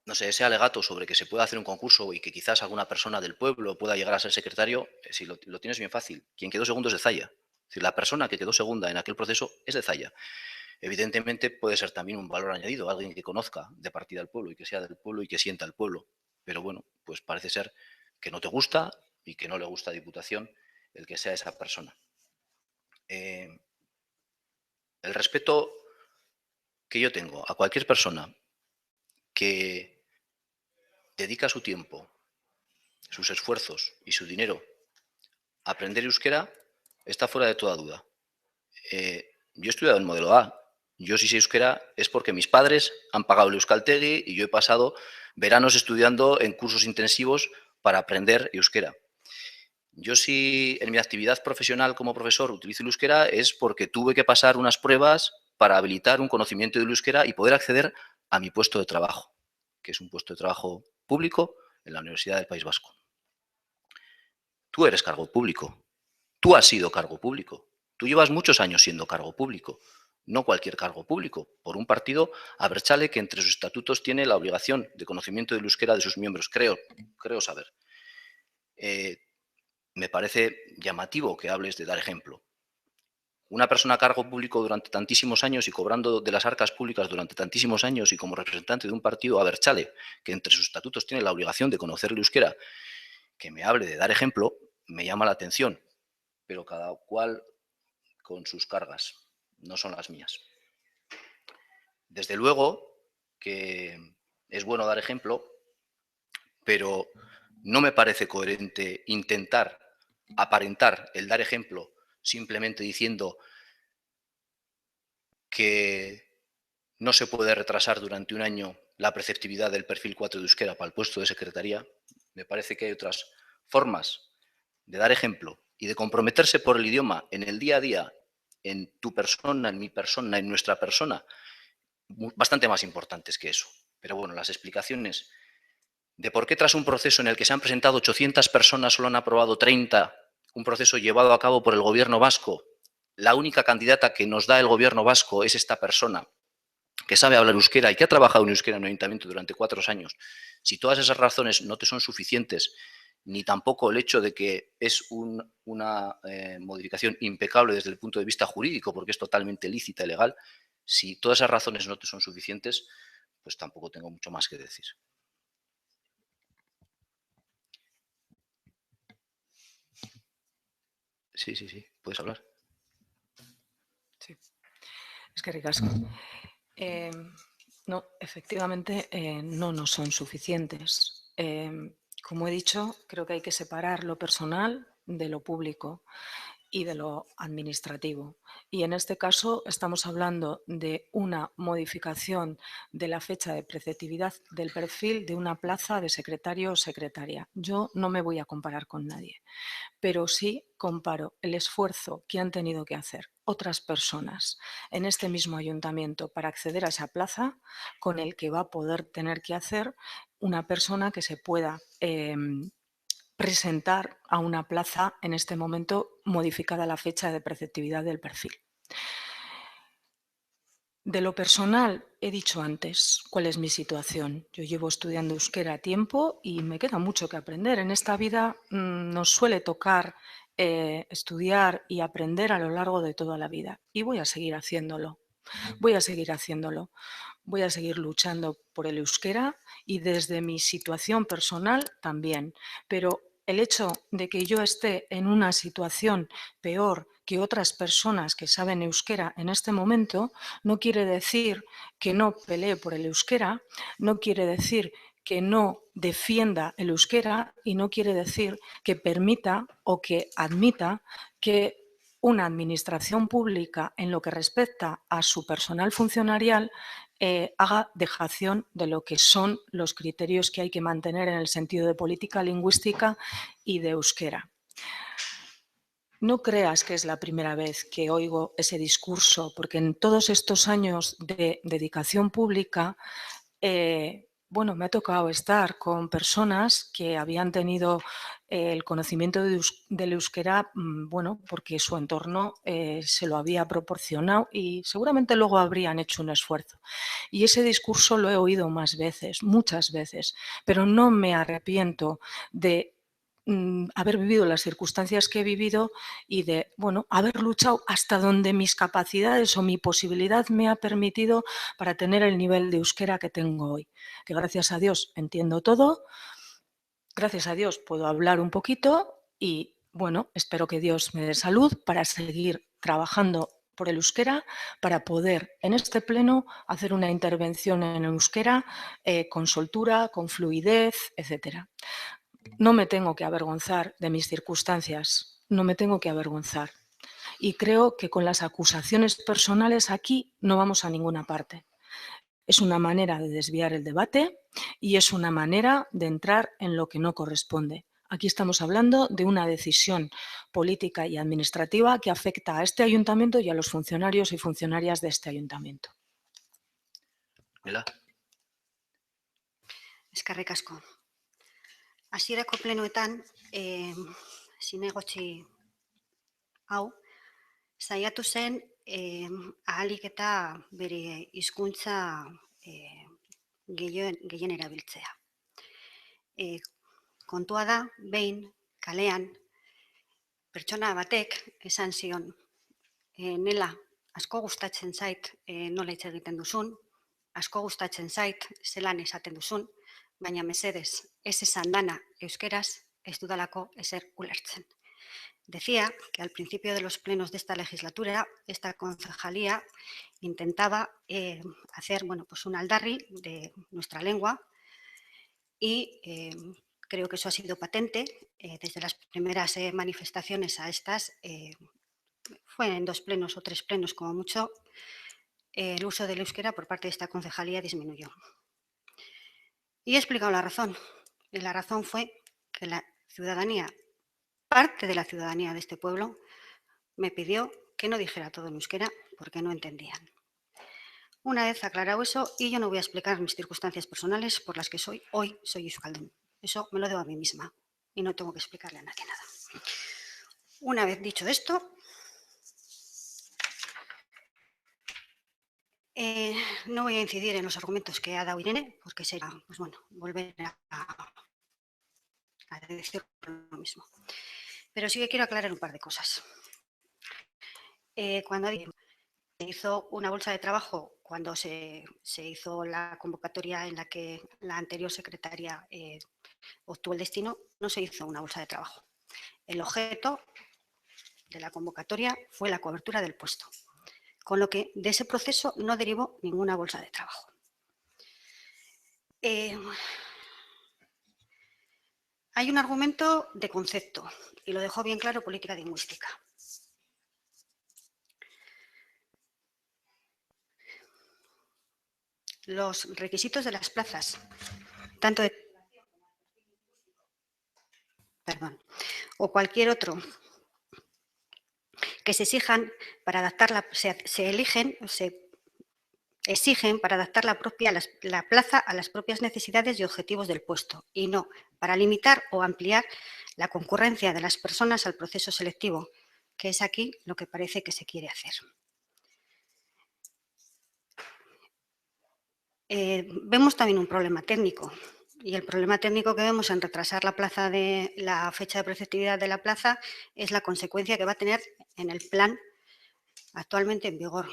No sé, ese alegato sobre que se puede hacer un concurso y que quizás alguna persona del pueblo pueda llegar a ser secretario, si lo tienes bien fácil. Quien quedó segundo es de Zaya. Es decir, la persona que quedó segunda en aquel proceso es de Zaya. Evidentemente puede ser también un valor añadido, alguien que conozca de partida al pueblo y que sea del pueblo y que sienta al pueblo. Pero bueno, pues parece ser que no te gusta y que no le gusta a Diputación el que sea esa persona. El respeto que yo tengo a cualquier persona que dedica su tiempo, sus esfuerzos y su dinero a aprender euskera está fuera de toda duda. Yo he estudiado en modelo A. Yo si sé euskera es porque mis padres han pagado el Euskaltegi y yo he pasado veranos estudiando en cursos intensivos para aprender euskera. Yo si en mi actividad profesional como profesor utilizo el euskera es porque tuve que pasar unas pruebas para habilitar un conocimiento del euskera y poder acceder a mi puesto de trabajo, que es un puesto de trabajo público en la Universidad del País Vasco. Tú eres cargo público. Tú has sido cargo público. Tú llevas muchos años siendo cargo público. No cualquier cargo público, por un partido abertzale que entre sus estatutos tiene la obligación de conocimiento del euskera de sus miembros, creo saber. Me parece llamativo que hables de dar ejemplo. Una persona a cargo público durante tantísimos años y cobrando de las arcas públicas durante tantísimos años y como representante de un partido abertzale que entre sus estatutos tiene la obligación de conocer el euskera, que me hable de dar ejemplo, me llama la atención, pero cada cual con sus cargas, no son las mías. Desde luego que es bueno dar ejemplo, pero no me parece coherente intentar aparentar el dar ejemplo simplemente diciendo que no se puede retrasar durante un año la preceptividad del perfil 4 de euskera para el puesto de secretaría. Me parece que hay otras formas de dar ejemplo y de comprometerse por el idioma en el día a día, en tu persona, en mi persona, en nuestra persona, bastante más importantes que eso. Pero bueno, las explicaciones de por qué tras un proceso en el que se han presentado 800 personas solo han aprobado 30, un proceso llevado a cabo por el gobierno vasco, la única candidata que nos da el gobierno vasco es esta persona que sabe hablar euskera y que ha trabajado en euskera en un ayuntamiento durante 4 años. Si todas esas razones no te son suficientes, ni tampoco el hecho de que es una modificación impecable desde el punto de vista jurídico, porque es totalmente lícita y legal, si todas esas razones no te son suficientes, pues tampoco tengo mucho más que decir. Sí, puedes hablar. Sí, es que ricasco. No, efectivamente no nos son suficientes. Como he dicho, creo que hay que separar lo personal de lo público y de lo administrativo. Y en este caso estamos hablando de una modificación de la fecha de preceptividad del perfil de una plaza de secretario o secretaria. Yo no me voy a comparar con nadie, pero sí comparo el esfuerzo que han tenido que hacer otras personas en este mismo ayuntamiento para acceder a esa plaza con el que va a poder tener que hacer una persona que se pueda presentar a una plaza en este momento modificada la fecha de preceptividad del perfil. De lo personal, he dicho antes cuál es mi situación. Yo llevo estudiando euskera tiempo y me queda mucho que aprender. En esta vida nos suele tocar estudiar y aprender a lo largo de toda la vida. Y voy a seguir haciéndolo. Voy a seguir haciéndolo. Voy a seguir luchando por el euskera y desde mi situación personal también. Pero el hecho de que yo esté en una situación peor que otras personas que saben euskera en este momento no quiere decir que no pelee por el euskera, no quiere decir que no defienda el euskera y no quiere decir que permita o que admita que una administración pública en lo que respecta a su personal funcionarial haga dejación de lo que son los criterios que hay que mantener en el sentido de política lingüística y de euskera. No creas que es la primera vez que oigo ese discurso, porque en todos estos años de dedicación pública, bueno, me ha tocado estar con personas que habían tenido el conocimiento del euskera, bueno, porque su entorno se lo había proporcionado y seguramente luego habrían hecho un esfuerzo. Y ese discurso lo he oído más veces, muchas veces, pero no me arrepiento de haber vivido las circunstancias que he vivido y de, bueno, haber luchado hasta donde mis capacidades o mi posibilidad me ha permitido para tener el nivel de euskera que tengo hoy. Que gracias a Dios entiendo todo, gracias a Dios puedo hablar un poquito y, bueno, espero que Dios me dé salud para seguir trabajando por el euskera, para poder en este pleno hacer una intervención en euskera con soltura, con fluidez, etcétera. No me tengo que avergonzar de mis circunstancias, no me tengo que avergonzar. Y creo que con las acusaciones personales aquí no vamos a ninguna parte. Es una manera de desviar el debate y es una manera de entrar en lo que no corresponde. Aquí estamos hablando de una decisión política y administrativa que afecta a este ayuntamiento y a los funcionarios y funcionarias de este ayuntamiento. Mela. Eskerrik asko. Hasierako plenoetan, zinegotzi hau, saiatu zen ahalik eta bere hizkuntza gehien erabiltzea. Kontua da, behin, kalean, pertsona batek esan zion, Nela, asko gustatzen zait nola hitz egiten duzun, asko gustatzen zait zelan esaten duzun, baina mesedez, ez esan dana euskeraz ez dudalako ezer ulertzen. Decía que al principio de los plenos de esta legislatura, esta concejalía intentaba hacer pues un aldarri de nuestra lengua y creo que eso ha sido patente desde las primeras manifestaciones a estas. Fue en 2 plenos o 3 plenos como mucho, el uso del euskera por parte de esta concejalía disminuyó. Y he explicado la razón. Y la razón fue que la ciudadanía, parte de la ciudadanía de este pueblo, me pidió que no dijera todo en euskera porque no entendían. Una vez aclarado eso, y yo no voy a explicar mis circunstancias personales por las que hoy soy euskaldun. Eso me lo debo a mí misma y no tengo que explicarle a nadie nada. Una vez dicho esto, no voy a incidir en los argumentos que ha dado Irene, porque será, pues bueno, volver a decir lo mismo. Pero sí que quiero aclarar un par de cosas. Cuando se hizo una bolsa de trabajo, cuando se hizo la convocatoria en la que la anterior secretaria obtuvo el destino, no se hizo una bolsa de trabajo. El objeto de la convocatoria fue la cobertura del puesto, con lo que de ese proceso no derivó ninguna bolsa de trabajo. Hay un argumento de concepto, y lo dejó bien claro política lingüística. Los requisitos de las plazas, tanto de o cualquier otro que se exijan para adaptar se exigen para adaptar la plaza a las propias necesidades y objetivos del puesto y no para limitar o ampliar la concurrencia de las personas al proceso selectivo, que es aquí lo que parece que se quiere hacer. Vemos también un problema técnico y el problema técnico que vemos en retrasar la fecha de preceptividad de la plaza es la consecuencia que va a tener en el plan actualmente en vigor.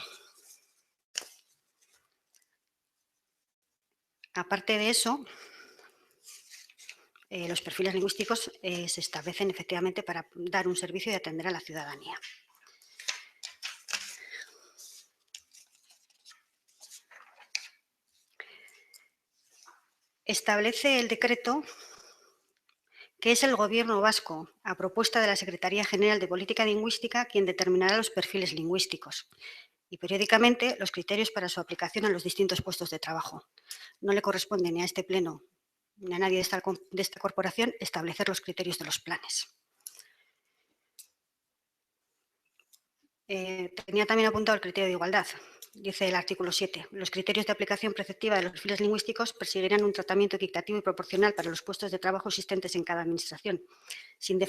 Aparte de eso, los perfiles lingüísticos se establecen efectivamente para dar un servicio y atender a la ciudadanía. Establece el decreto que es el Gobierno vasco, a propuesta de la Secretaría General de Política Lingüística, quien determinará los perfiles lingüísticos y periódicamente los criterios para su aplicación a los distintos puestos de trabajo. No le corresponde ni a este pleno ni a nadie de esta corporación establecer los criterios de los planes. tenía también apuntado el criterio de igualdad. Dice el artículo 7, los criterios de aplicación preceptiva de los perfiles lingüísticos perseguirán un tratamiento equitativo y proporcional para los puestos de trabajo existentes en cada administración, sin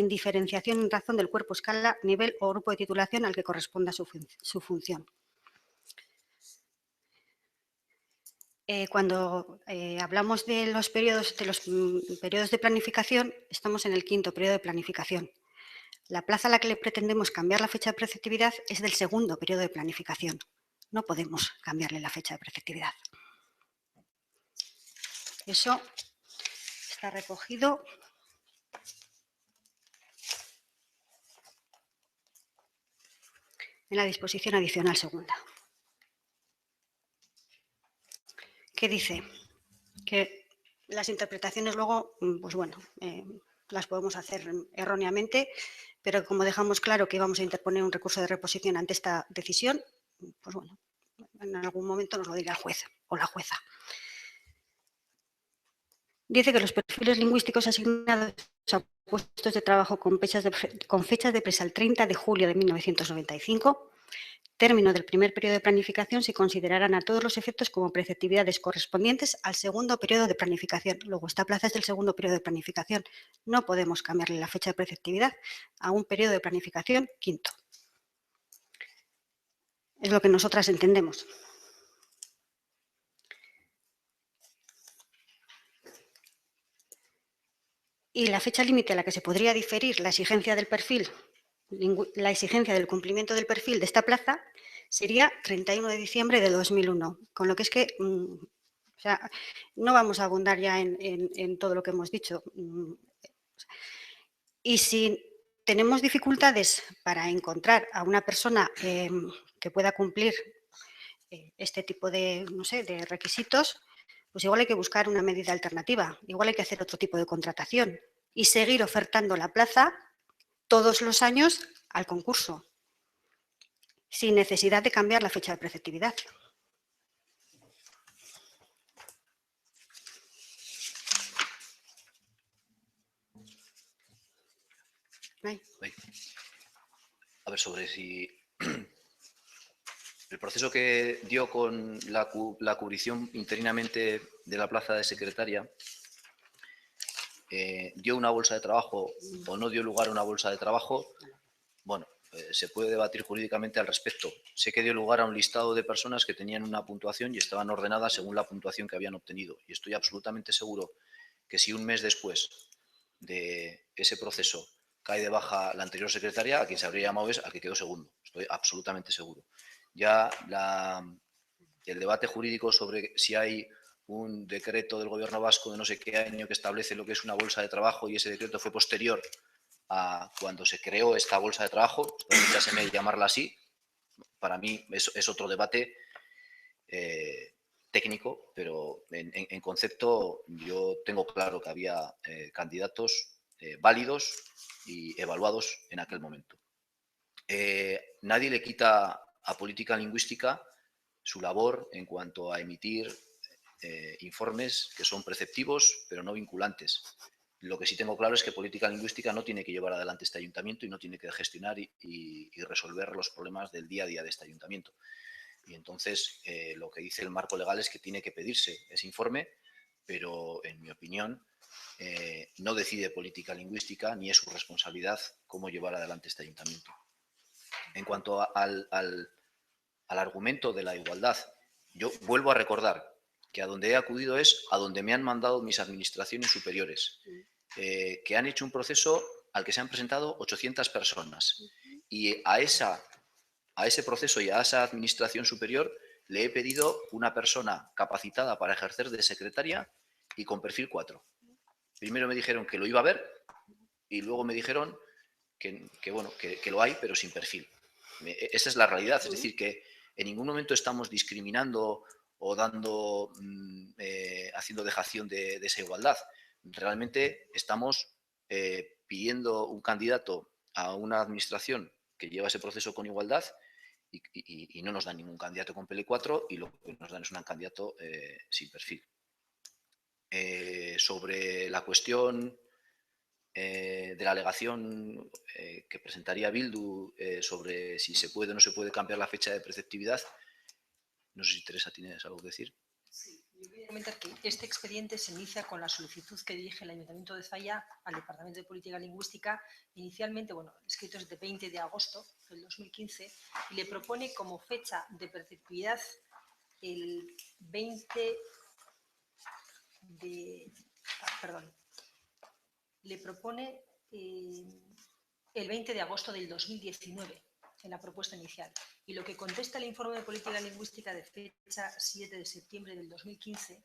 diferenciación en razón del cuerpo, escala, nivel o grupo de titulación al que corresponda su función. Cuando hablamos de los periodos de planificación, estamos en el 5.º periodo de planificación. La plaza a la que le pretendemos cambiar la fecha de preceptividad es del 2.º periodo de planificación. No podemos cambiarle la fecha de preceptividad. Eso está recogido en la disposición adicional segunda. ¿Qué dice? Que las interpretaciones luego, pues bueno, las podemos hacer erróneamente, pero como dejamos claro que íbamos a interponer un recurso de reposición ante esta decisión, pues bueno, en algún momento nos lo dirá el juez o la jueza. Dice que los perfiles lingüísticos asignados a puestos de trabajo con fechas de presa el 30 de julio de 1995, término del primer periodo de planificación, se considerarán a todos los efectos como preceptividades correspondientes al 2.º periodo de planificación. Luego, esta plaza es del 2.º periodo de planificación. No podemos cambiarle la fecha de preceptividad a un periodo de planificación 5.º. Es lo que nosotras entendemos. Y la fecha límite a la que se podría diferir la exigencia del perfil, la exigencia del cumplimiento del perfil de esta plaza sería 31 de diciembre de 2001, con lo que es que o sea, no vamos a abundar ya en todo lo que hemos dicho. Y si tenemos dificultades para encontrar a una persona que pueda cumplir este tipo de, no sé, de requisitos, pues igual hay que buscar una medida alternativa, igual hay que hacer otro tipo de contratación y seguir ofertando la plaza todos los años al concurso, sin necesidad de cambiar la fecha de preceptividad. A ver, sobre si el proceso que dio con la cubrición interinamente de la plaza de secretaria, ¿dio una bolsa de trabajo o no dio lugar a una bolsa de trabajo? Bueno, se puede debatir jurídicamente al respecto. Sé que dio lugar a un listado de personas que tenían una puntuación y estaban ordenadas según la puntuación que habían obtenido. Y estoy absolutamente seguro que si un mes después de ese proceso cae de baja la anterior secretaria, a quien se habría llamado es al que quedó segundo. Estoy absolutamente seguro. Ya el debate jurídico sobre si hay un decreto del gobierno vasco de no sé qué año que establece lo que es una bolsa de trabajo y ese decreto fue posterior a cuando se creó esta bolsa de trabajo, permítaseme llamarla así, para mí es otro debate técnico, pero en concepto yo tengo claro que había candidatos válidos y evaluados en aquel momento. Nadie le quita a política lingüística su labor en cuanto a emitir informes que son preceptivos pero no vinculantes. Lo que sí tengo claro es que política lingüística no tiene que llevar adelante este ayuntamiento y no tiene que gestionar y resolver los problemas del día a día de este ayuntamiento. Y entonces lo que dice el marco legal es que tiene que pedirse ese informe, pero en mi opinión no decide política lingüística ni es su responsabilidad cómo llevar adelante este ayuntamiento. En cuanto al argumento de la igualdad, yo vuelvo a recordar que a donde he acudido es a donde me han mandado mis administraciones superiores, que han hecho un proceso al que se han presentado 800 personas. Y a ese proceso y a esa administración superior le he pedido una persona capacitada para ejercer de secretaria y con perfil 4. Primero me dijeron que lo iba a ver y luego me dijeron que lo hay, pero sin perfil. Esa es la realidad, es decir, que en ningún momento estamos discriminando o haciendo dejación de esa igualdad. Realmente estamos pidiendo un candidato a una administración que lleva ese proceso con igualdad y no nos dan ningún candidato con PL4 y lo que nos dan es un candidato sin perfil. Sobre la cuestión de la alegación que presentaría Bildu sobre si se puede o no se puede cambiar la fecha de preceptividad. No sé si Teresa tienes algo que decir. Sí, yo voy a comentar que este expediente se inicia con la solicitud que dirige el Ayuntamiento de Zalla al Departamento de Política Lingüística. Inicialmente, bueno, el escrito es de 20 de agosto del 2015 y le propone como fecha de preceptividad el 20 de... perdón. Le propone el 20 de agosto del 2019 en la propuesta inicial. Y lo que contesta el informe de política lingüística de fecha 7 de septiembre del 2015,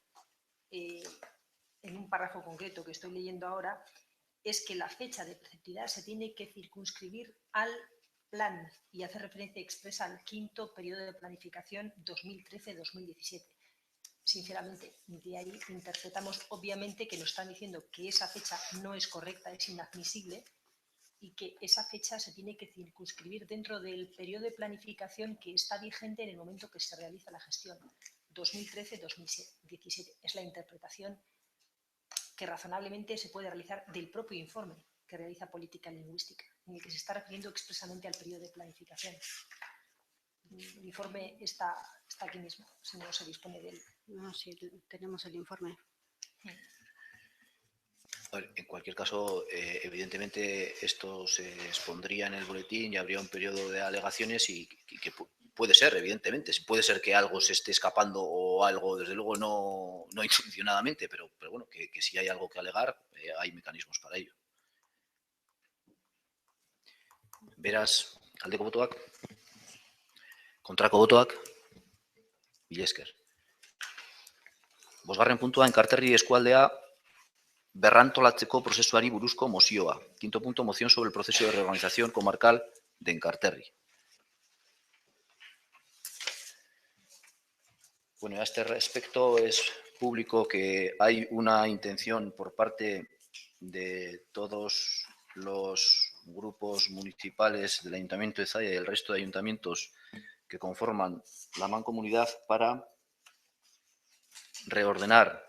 en un párrafo concreto que estoy leyendo ahora, es que la fecha de preceptividad se tiene que circunscribir al plan y hace referencia expresa al quinto periodo de planificación 2013-2017. Sinceramente, de ahí interpretamos obviamente que nos están diciendo que esa fecha no es correcta, es inadmisible y que esa fecha se tiene que circunscribir dentro del periodo de planificación que está vigente en el momento que se realiza la gestión, 2013-2017. Es la interpretación que razonablemente se puede realizar del propio informe que realiza política lingüística, en el que se está refiriendo expresamente al periodo de planificación. El informe está aquí mismo, si no se dispone de él. No, sí, tenemos el informe. En cualquier caso, evidentemente esto se expondría en el boletín y habría un periodo de alegaciones y que puede ser, evidentemente, puede ser que algo se esté escapando o algo, desde luego, no intencionadamente, pero bueno, que si hay algo que alegar, hay mecanismos para ello. Beraz, aldeko botoak, kontrako botoak, mila esker. Bosgarren puntua, Enkarterri eskualdea berrantolatzeko prozesuari buruzko mozioa. Quinto punto, moción sobre el proceso de reorganización comarcal de Enkarterri. Bueno, a este respecto es público que hay una intención por parte de todos los grupos municipales del Ayuntamiento de Zalla y del resto de ayuntamientos que conforman la mancomunidad para reordenar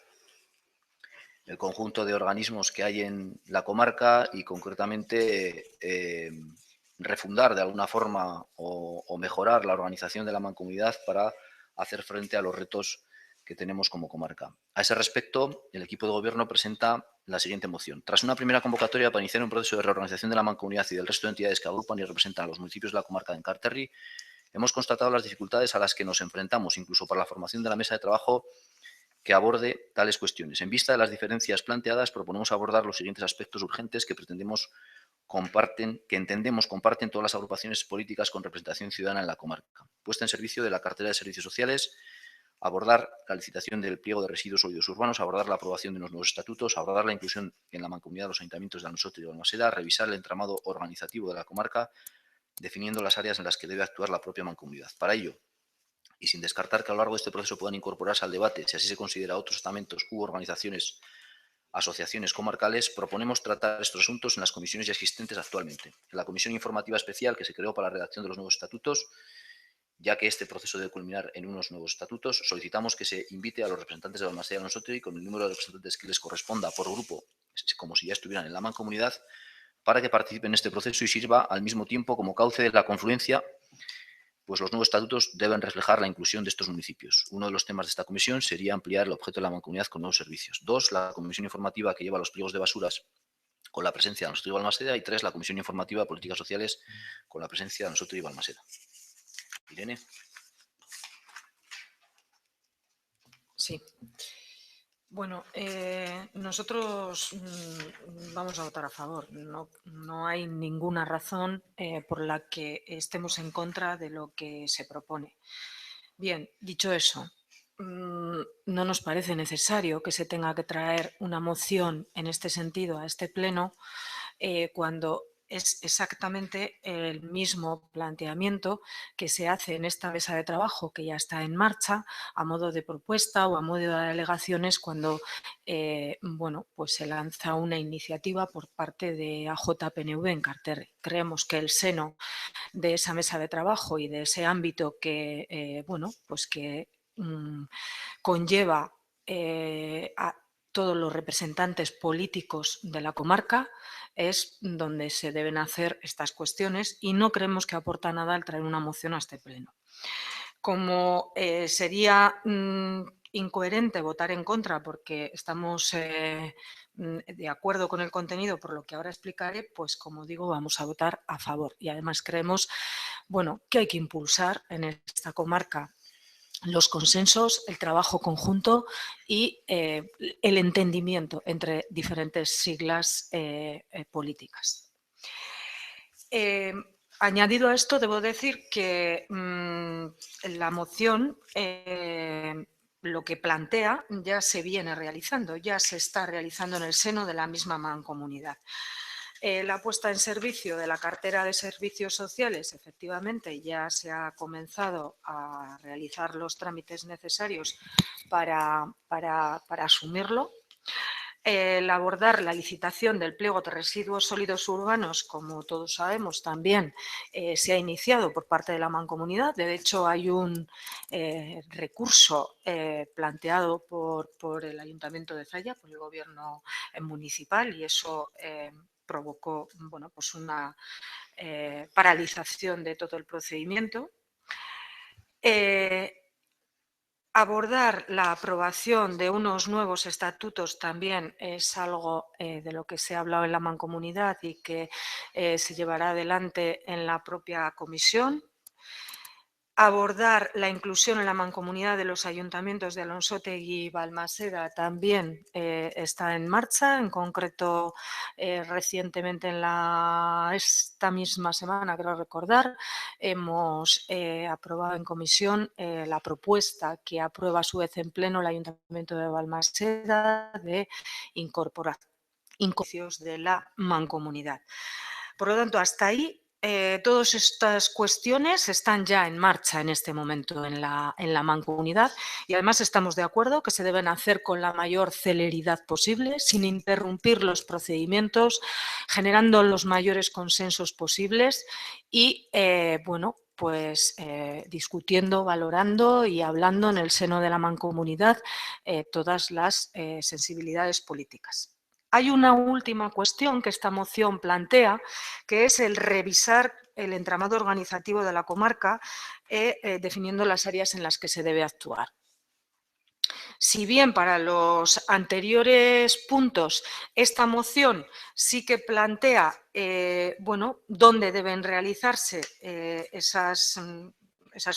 el conjunto de organismos que hay en la comarca y concretamente refundar de alguna forma o mejorar la organización de la mancomunidad para hacer frente a los retos que tenemos como comarca. A ese respecto, el equipo de gobierno presenta la siguiente moción. Tras una primera convocatoria para iniciar un proceso de reorganización de la mancomunidad y del resto de entidades que agrupan y representan a los municipios de la comarca de Enkarterri, hemos constatado las dificultades a las que nos enfrentamos, incluso para la formación de la mesa de trabajo que aborde tales cuestiones. En vista de las diferencias planteadas, proponemos abordar los siguientes aspectos urgentes que entendemos comparten todas las agrupaciones políticas con representación ciudadana en la comarca. Puesta en servicio de la cartera de servicios sociales, abordar la licitación del pliego de residuos sólidos urbanos, abordar la aprobación de unos nuevos estatutos, abordar la inclusión en la mancomunidad de los ayuntamientos de Alnosotri y Balmaseda, revisar el entramado organizativo de la comarca, definiendo las áreas en las que debe actuar la propia mancomunidad. Para ello, y sin descartar que a lo largo de este proceso puedan incorporarse al debate, si así se considera, otros estamentos u organizaciones, asociaciones comarcales, proponemos tratar estos asuntos en las comisiones ya existentes actualmente. En la comisión informativa especial que se creó para la redacción de los nuevos estatutos, ya que este proceso debe culminar en unos nuevos estatutos, solicitamos que se invite a los representantes de Balmaseda y Alnosotri con el número de representantes que les corresponda por grupo, como si ya estuvieran en la mancomunidad, para que participen en este proceso y sirva al mismo tiempo como cauce de la confluencia, pues los nuevos estatutos deben reflejar la inclusión de estos municipios. Uno de los temas de esta comisión sería ampliar el objeto de la mancomunidad con nuevos servicios. 2, la comisión informativa que lleva los pliegos de basuras con la presencia de Alnosotri y Balmaseda. Y 3, la comisión informativa de políticas sociales con la presencia de Alnosotri y Balmaseda. Irene. Sí. Bueno, nosotros vamos a votar a favor. No hay ninguna razón por la que estemos en contra de lo que se propone. Bien, dicho eso, no nos parece necesario que se tenga que traer una moción en este sentido a este pleno cuando es exactamente el mismo planteamiento que se hace en esta mesa de trabajo que ya está en marcha a modo de propuesta o a modo de alegaciones cuando bueno, pues se lanza una iniciativa por parte de AJPNV en Enkarterri. Creemos que el seno de esa mesa de trabajo y de ese ámbito que, bueno, pues que conlleva a todos los representantes políticos de la comarca es donde se deben hacer estas cuestiones y no creemos que aporta nada al traer una moción a este pleno. Como sería incoherente votar en contra porque estamos de acuerdo con el contenido por lo que ahora explicaré, pues como digo, vamos a votar a favor. Y además creemos, bueno, que hay que impulsar en esta comarca los consensos, el trabajo conjunto y el entendimiento entre diferentes siglas políticas. Añadido a esto, debo decir que la moción lo que plantea ya se viene realizando, ya se está realizando en el seno de la misma mancomunidad. La puesta en servicio de la cartera de servicios sociales, efectivamente, ya se ha comenzado a realizar los trámites necesarios para asumirlo. El abordar la licitación del pliego de residuos sólidos urbanos, como todos sabemos, también se ha iniciado por parte de la mancomunidad. De hecho, hay un recurso planteado por el Ayuntamiento de Zalla, por el Gobierno municipal, y eso provocó, bueno, pues una paralización de todo el procedimiento. Abordar la aprobación de unos nuevos estatutos también es algo de lo que se ha hablado en la mancomunidad y que se llevará adelante en la propia comisión. Abordar la inclusión en la mancomunidad de los ayuntamientos de Alonsotegui y Balmaseda también está en marcha. En concreto, recientemente esta misma semana, creo recordar, hemos aprobado en comisión la propuesta que aprueba a su vez en pleno el Ayuntamiento de Balmaseda de incorporar inicios de la mancomunidad. Por lo tanto, hasta ahí todas estas cuestiones están ya en marcha en este momento en la mancomunidad y además estamos de acuerdo que se deben hacer con la mayor celeridad posible, sin interrumpir los procedimientos, generando los mayores consensos posibles y, bueno, pues discutiendo, valorando y hablando en el seno de la mancomunidad todas las sensibilidades políticas. Hay una última cuestión que esta moción plantea, que es el revisar el entramado organizativo de la comarca, definiendo las áreas en las que se debe actuar. Si bien para los anteriores puntos esta moción sí que plantea bueno, dónde deben realizarse esas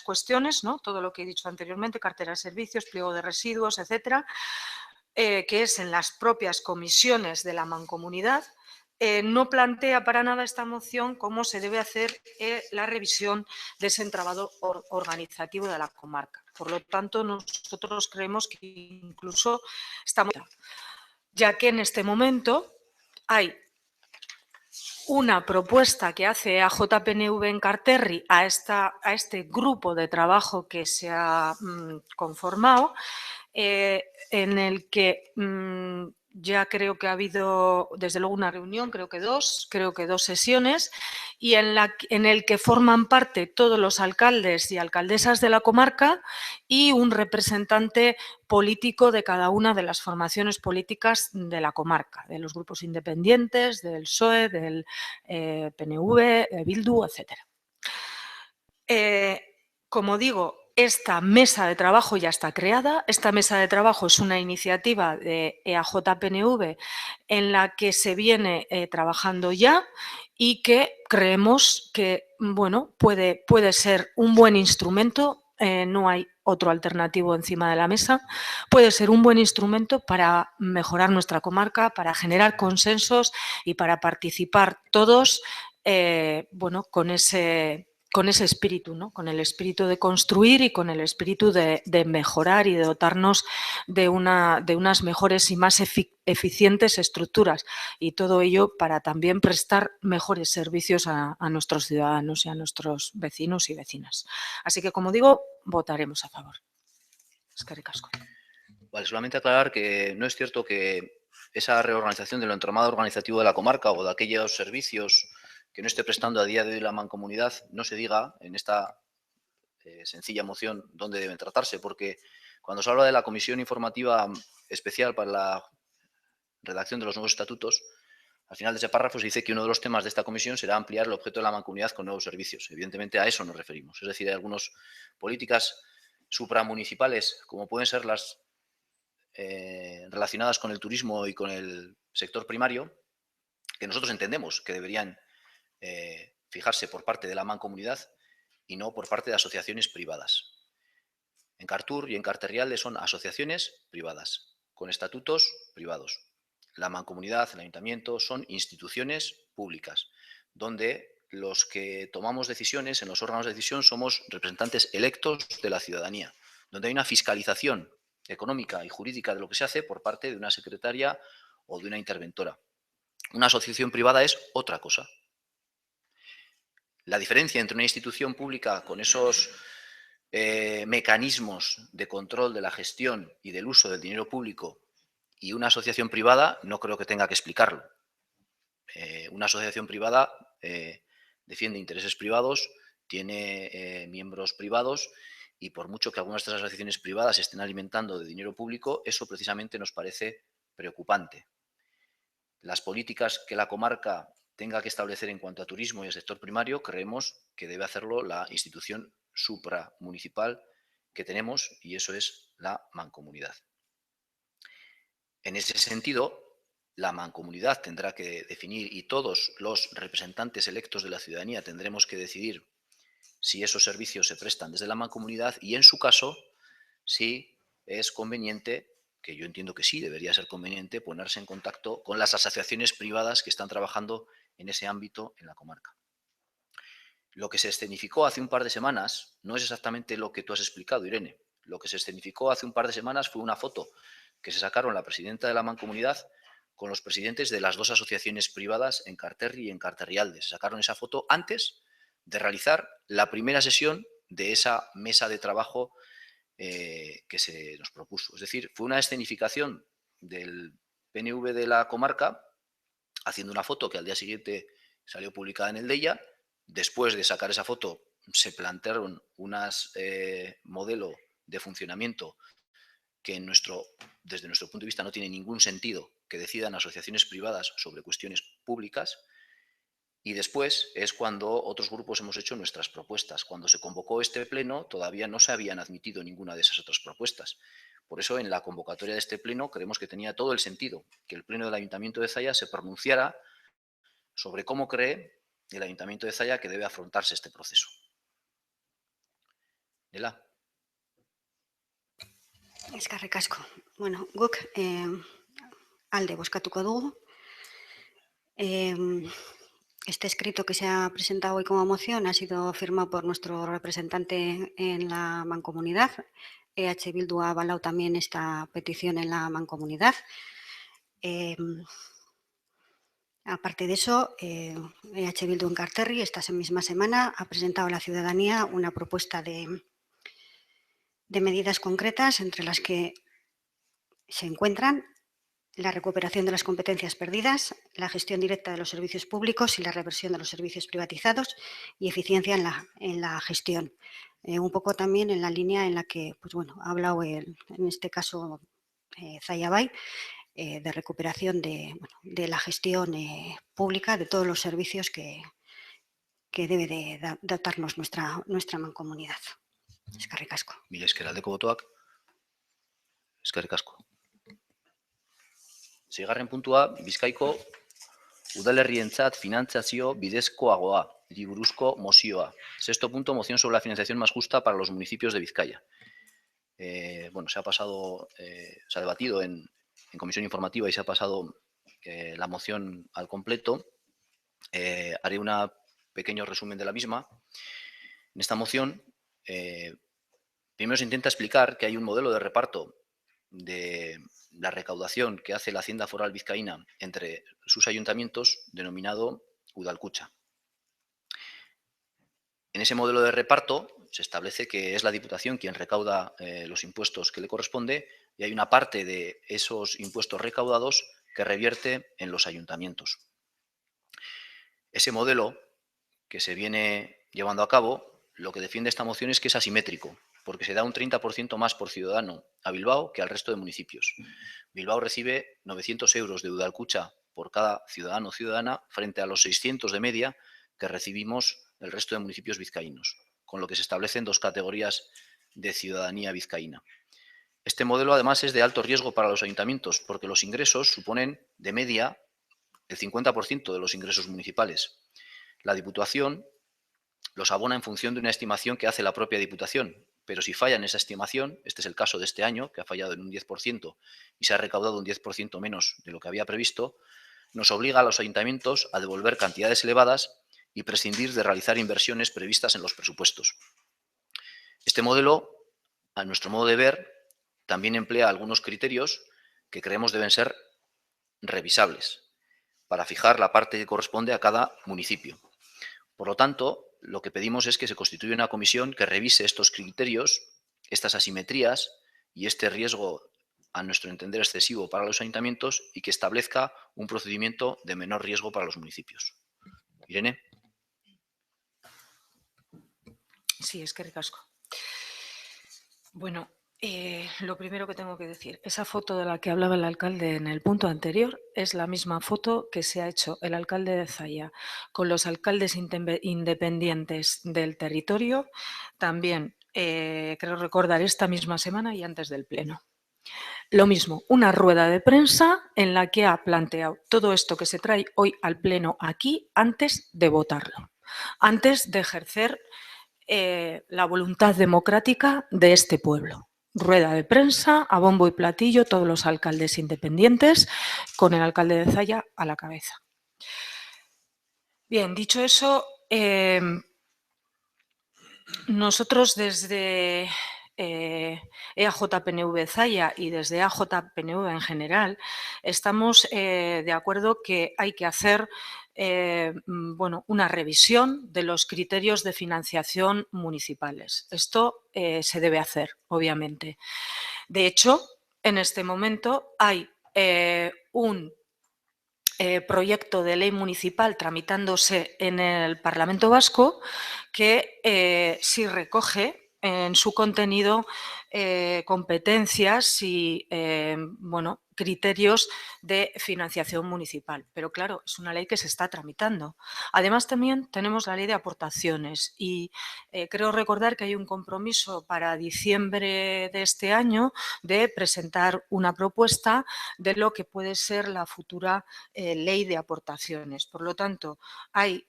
cuestiones, ¿no? Todo lo que he dicho anteriormente, cartera de servicios, pliego de residuos, etcétera, que es en las propias comisiones de la mancomunidad, no plantea para nada esta moción cómo se debe hacer la revisión de ese entramado organizativo de la comarca. Por lo tanto, nosotros creemos que incluso estamos, ya que en este momento hay una propuesta que hace AJPNV en Carterri a este grupo de trabajo que se ha conformado, en el que ya creo que ha habido desde luego una reunión, creo que dos sesiones, y en el que forman parte todos los alcaldes y alcaldesas de la comarca y un representante político de cada una de las formaciones políticas de la comarca, de los grupos independientes, del PSOE, del PNV, Bildu, etc. Como digo, esta mesa de trabajo ya está creada. Esta mesa de trabajo es una iniciativa de EAJ-PNV en la que se viene trabajando ya y que creemos que bueno, puede ser un buen instrumento. No hay otro alternativo encima de la mesa. Puede ser un buen instrumento para mejorar nuestra comarca, para generar consensos y para participar todos bueno, con ese espíritu, ¿no? Con el espíritu de construir y con el espíritu de mejorar y de dotarnos de unas mejores y más eficientes estructuras, y todo ello para también prestar mejores servicios a nuestros ciudadanos y a nuestros vecinos y vecinas. Así que, como digo, votaremos a favor. Eskerrik asko. Vale, solamente aclarar que no es cierto que esa reorganización del entramado organizativo de la comarca o de aquellos servicios que no esté prestando a día de hoy la mancomunidad no se diga en esta sencilla moción dónde deben tratarse, porque cuando se habla de la Comisión Informativa Especial para la redacción de los nuevos estatutos, al final de ese párrafo se dice que uno de los temas de esta comisión será ampliar el objeto de la mancomunidad con nuevos servicios. Evidentemente a eso nos referimos. Es decir, hay algunas políticas supramunicipales, como pueden ser las relacionadas con el turismo y con el sector primario, que nosotros entendemos que deberían fijarse por parte de la mancomunidad y no por parte de asociaciones privadas. En Cartur y en Carterrialde son asociaciones privadas, con estatutos privados. La mancomunidad, el ayuntamiento, son instituciones públicas, donde los que tomamos decisiones en los órganos de decisión somos representantes electos de la ciudadanía, donde hay una fiscalización económica y jurídica de lo que se hace por parte de una secretaria o de una interventora. Una asociación privada es otra cosa. La diferencia entre una institución pública con esos mecanismos de control de la gestión y del uso del dinero público y una asociación privada no creo que tenga que explicarlo. Una asociación privada defiende intereses privados, tiene miembros privados y por mucho que algunas de estas asociaciones privadas se estén alimentando de dinero público, eso precisamente nos parece preocupante. Las políticas que la comarca tenga que establecer en cuanto a turismo y el sector primario, creemos que debe hacerlo la institución supramunicipal que tenemos y eso es la mancomunidad. En ese sentido, la mancomunidad tendrá que definir y todos los representantes electos de la ciudadanía tendremos que decidir si esos servicios se prestan desde la mancomunidad y, en su caso, si es conveniente, que yo entiendo que sí, debería ser conveniente, ponerse en contacto con las asociaciones privadas que están trabajando en ese ámbito en la comarca. Lo que se escenificó hace un par de semanas no es exactamente lo que tú has explicado, Irene. Lo que se escenificó hace un par de semanas fue una foto que se sacaron la presidenta de la mancomunidad con los presidentes de las dos asociaciones privadas en Carterri y en Carterrialde. Se sacaron esa foto antes de realizar la primera sesión de esa mesa de trabajo que se nos propuso. Es decir, fue una escenificación del PNV de la comarca haciendo una foto que al día siguiente salió publicada en el DEIA. Después de sacar esa foto se plantearon unas modelo de funcionamiento que desde nuestro punto de vista no tiene ningún sentido que decidan asociaciones privadas sobre cuestiones públicas. Y después es cuando otros grupos hemos hecho nuestras propuestas. Cuando se convocó este pleno todavía no se habían admitido ninguna de esas otras propuestas. Por eso en la convocatoria de este pleno creemos que tenía todo el sentido que el pleno del Ayuntamiento de Zalla se pronunciara sobre cómo cree el Ayuntamiento de Zalla que debe afrontarse este proceso. Nela. Eskerrik asko. Bueno, guk alde bozkatuko dugu. Este escrito que se ha presentado hoy como moción ha sido firmado por nuestro representante en la mancomunidad. EH Bildu ha avalado también esta petición en la mancomunidad. Aparte de eso, EH Bildu en Carterri esta misma semana ha presentado a la ciudadanía una propuesta de medidas concretas entre las que se encuentran la recuperación de las competencias perdidas, la gestión directa de los servicios públicos y la reversión de los servicios privatizados y eficiencia en la gestión. Un poco también en la línea en la que ha hablado en este caso Zalla Bay, de recuperación de la gestión pública de todos los servicios que debe de dotarnos nuestra mancomunidad. Eskerrik asko. Mila esker aldeko botoak. Eskerrik asko. Seigarren puntua, Bizkaiko udalerrientzat finantzazio bidezkoagoa, buruzko mozioa. Sexto punto, moción sobre la financiación más justa para los municipios de Vizcaya. Se ha debatido en comisión informativa y se ha pasado la moción al completo. Haré un pequeño resumen de la misma. En esta moción, primero se intenta explicar que hay un modelo de reparto de la recaudación que hace la Hacienda Foral Vizcaína entre sus ayuntamientos, denominado Udalkutxa. En ese modelo de reparto se establece que es la Diputación quien recauda los impuestos que le corresponde y hay una parte de esos impuestos recaudados que revierte en los ayuntamientos. Ese modelo que se viene llevando a cabo, lo que defiende esta moción es que es asimétrico, porque se da un 30% más por ciudadano a Bilbao que al resto de municipios. Bilbao recibe 900 euros de Udalkutxa por cada ciudadano o ciudadana frente a los 600 de media que recibimos el resto de municipios vizcaínos, con lo que se establecen dos categorías de ciudadanía vizcaína. Este modelo, además, es de alto riesgo para los ayuntamientos, porque los ingresos suponen, de media, el 50% de los ingresos municipales. La Diputación los abona en función de una estimación que hace la propia Diputación, pero si falla en esa estimación, este es el caso de este año, que ha fallado en un 10% y se ha recaudado un 10% menos de lo que había previsto, nos obliga a los ayuntamientos a devolver cantidades elevadas y prescindir de realizar inversiones previstas en los presupuestos. Este modelo, a nuestro modo de ver, también emplea algunos criterios que creemos deben ser revisables para fijar la parte que corresponde a cada municipio. Por lo tanto, lo que pedimos es que se constituya una comisión que revise estos criterios, estas asimetrías y este riesgo, a nuestro entender, excesivo para los ayuntamientos y que establezca un procedimiento de menor riesgo para los municipios. Irene. Sí, es que ricasco. Bueno, lo primero que tengo que decir, esa foto de la que hablaba el alcalde en el punto anterior es la misma foto que se ha hecho el alcalde de Zalla con los alcaldes independientes del territorio, también creo recordar esta misma semana y antes del pleno. Lo mismo, una rueda de prensa en la que ha planteado todo esto que se trae hoy al pleno aquí antes de votarlo, antes de ejercer la voluntad democrática de este pueblo. Rueda de prensa, a bombo y platillo, todos los alcaldes independientes, con el alcalde de Zalla a la cabeza. Bien, dicho eso, nosotros desde EAJ-PNV Zalla y desde AJ-PNV en general estamos de acuerdo que hay que hacer una revisión de los criterios de financiación municipales. Esto se debe hacer, obviamente. De hecho, en este momento hay un proyecto de ley municipal tramitándose en el Parlamento Vasco que sí recoge en su contenido competencias y criterios de financiación municipal. Pero claro, es una ley que se está tramitando. Además, también tenemos la ley de aportaciones y creo recordar que hay un compromiso para diciembre de este año de presentar una propuesta de lo que puede ser la futura ley de aportaciones. Por lo tanto, hay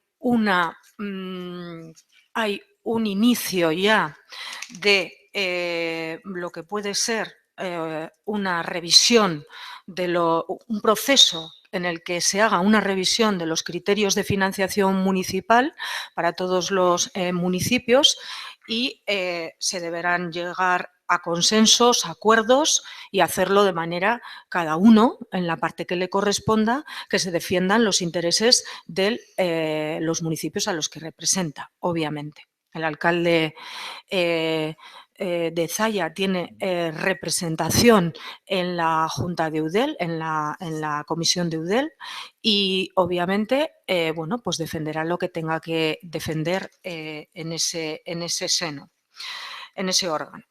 un inicio ya de lo que puede ser una revisión, un proceso en el que se haga una revisión de los criterios de financiación municipal para todos los municipios y se deberán llegar a consensos, acuerdos y hacerlo de manera, cada uno, en la parte que le corresponda, que se defiendan los intereses de los municipios a los que representa, obviamente. El alcalde de Zalla tiene representación en la Junta de Eudel, en la comisión de Eudel y obviamente pues defenderá lo que tenga que defender en ese seno, en ese órgano.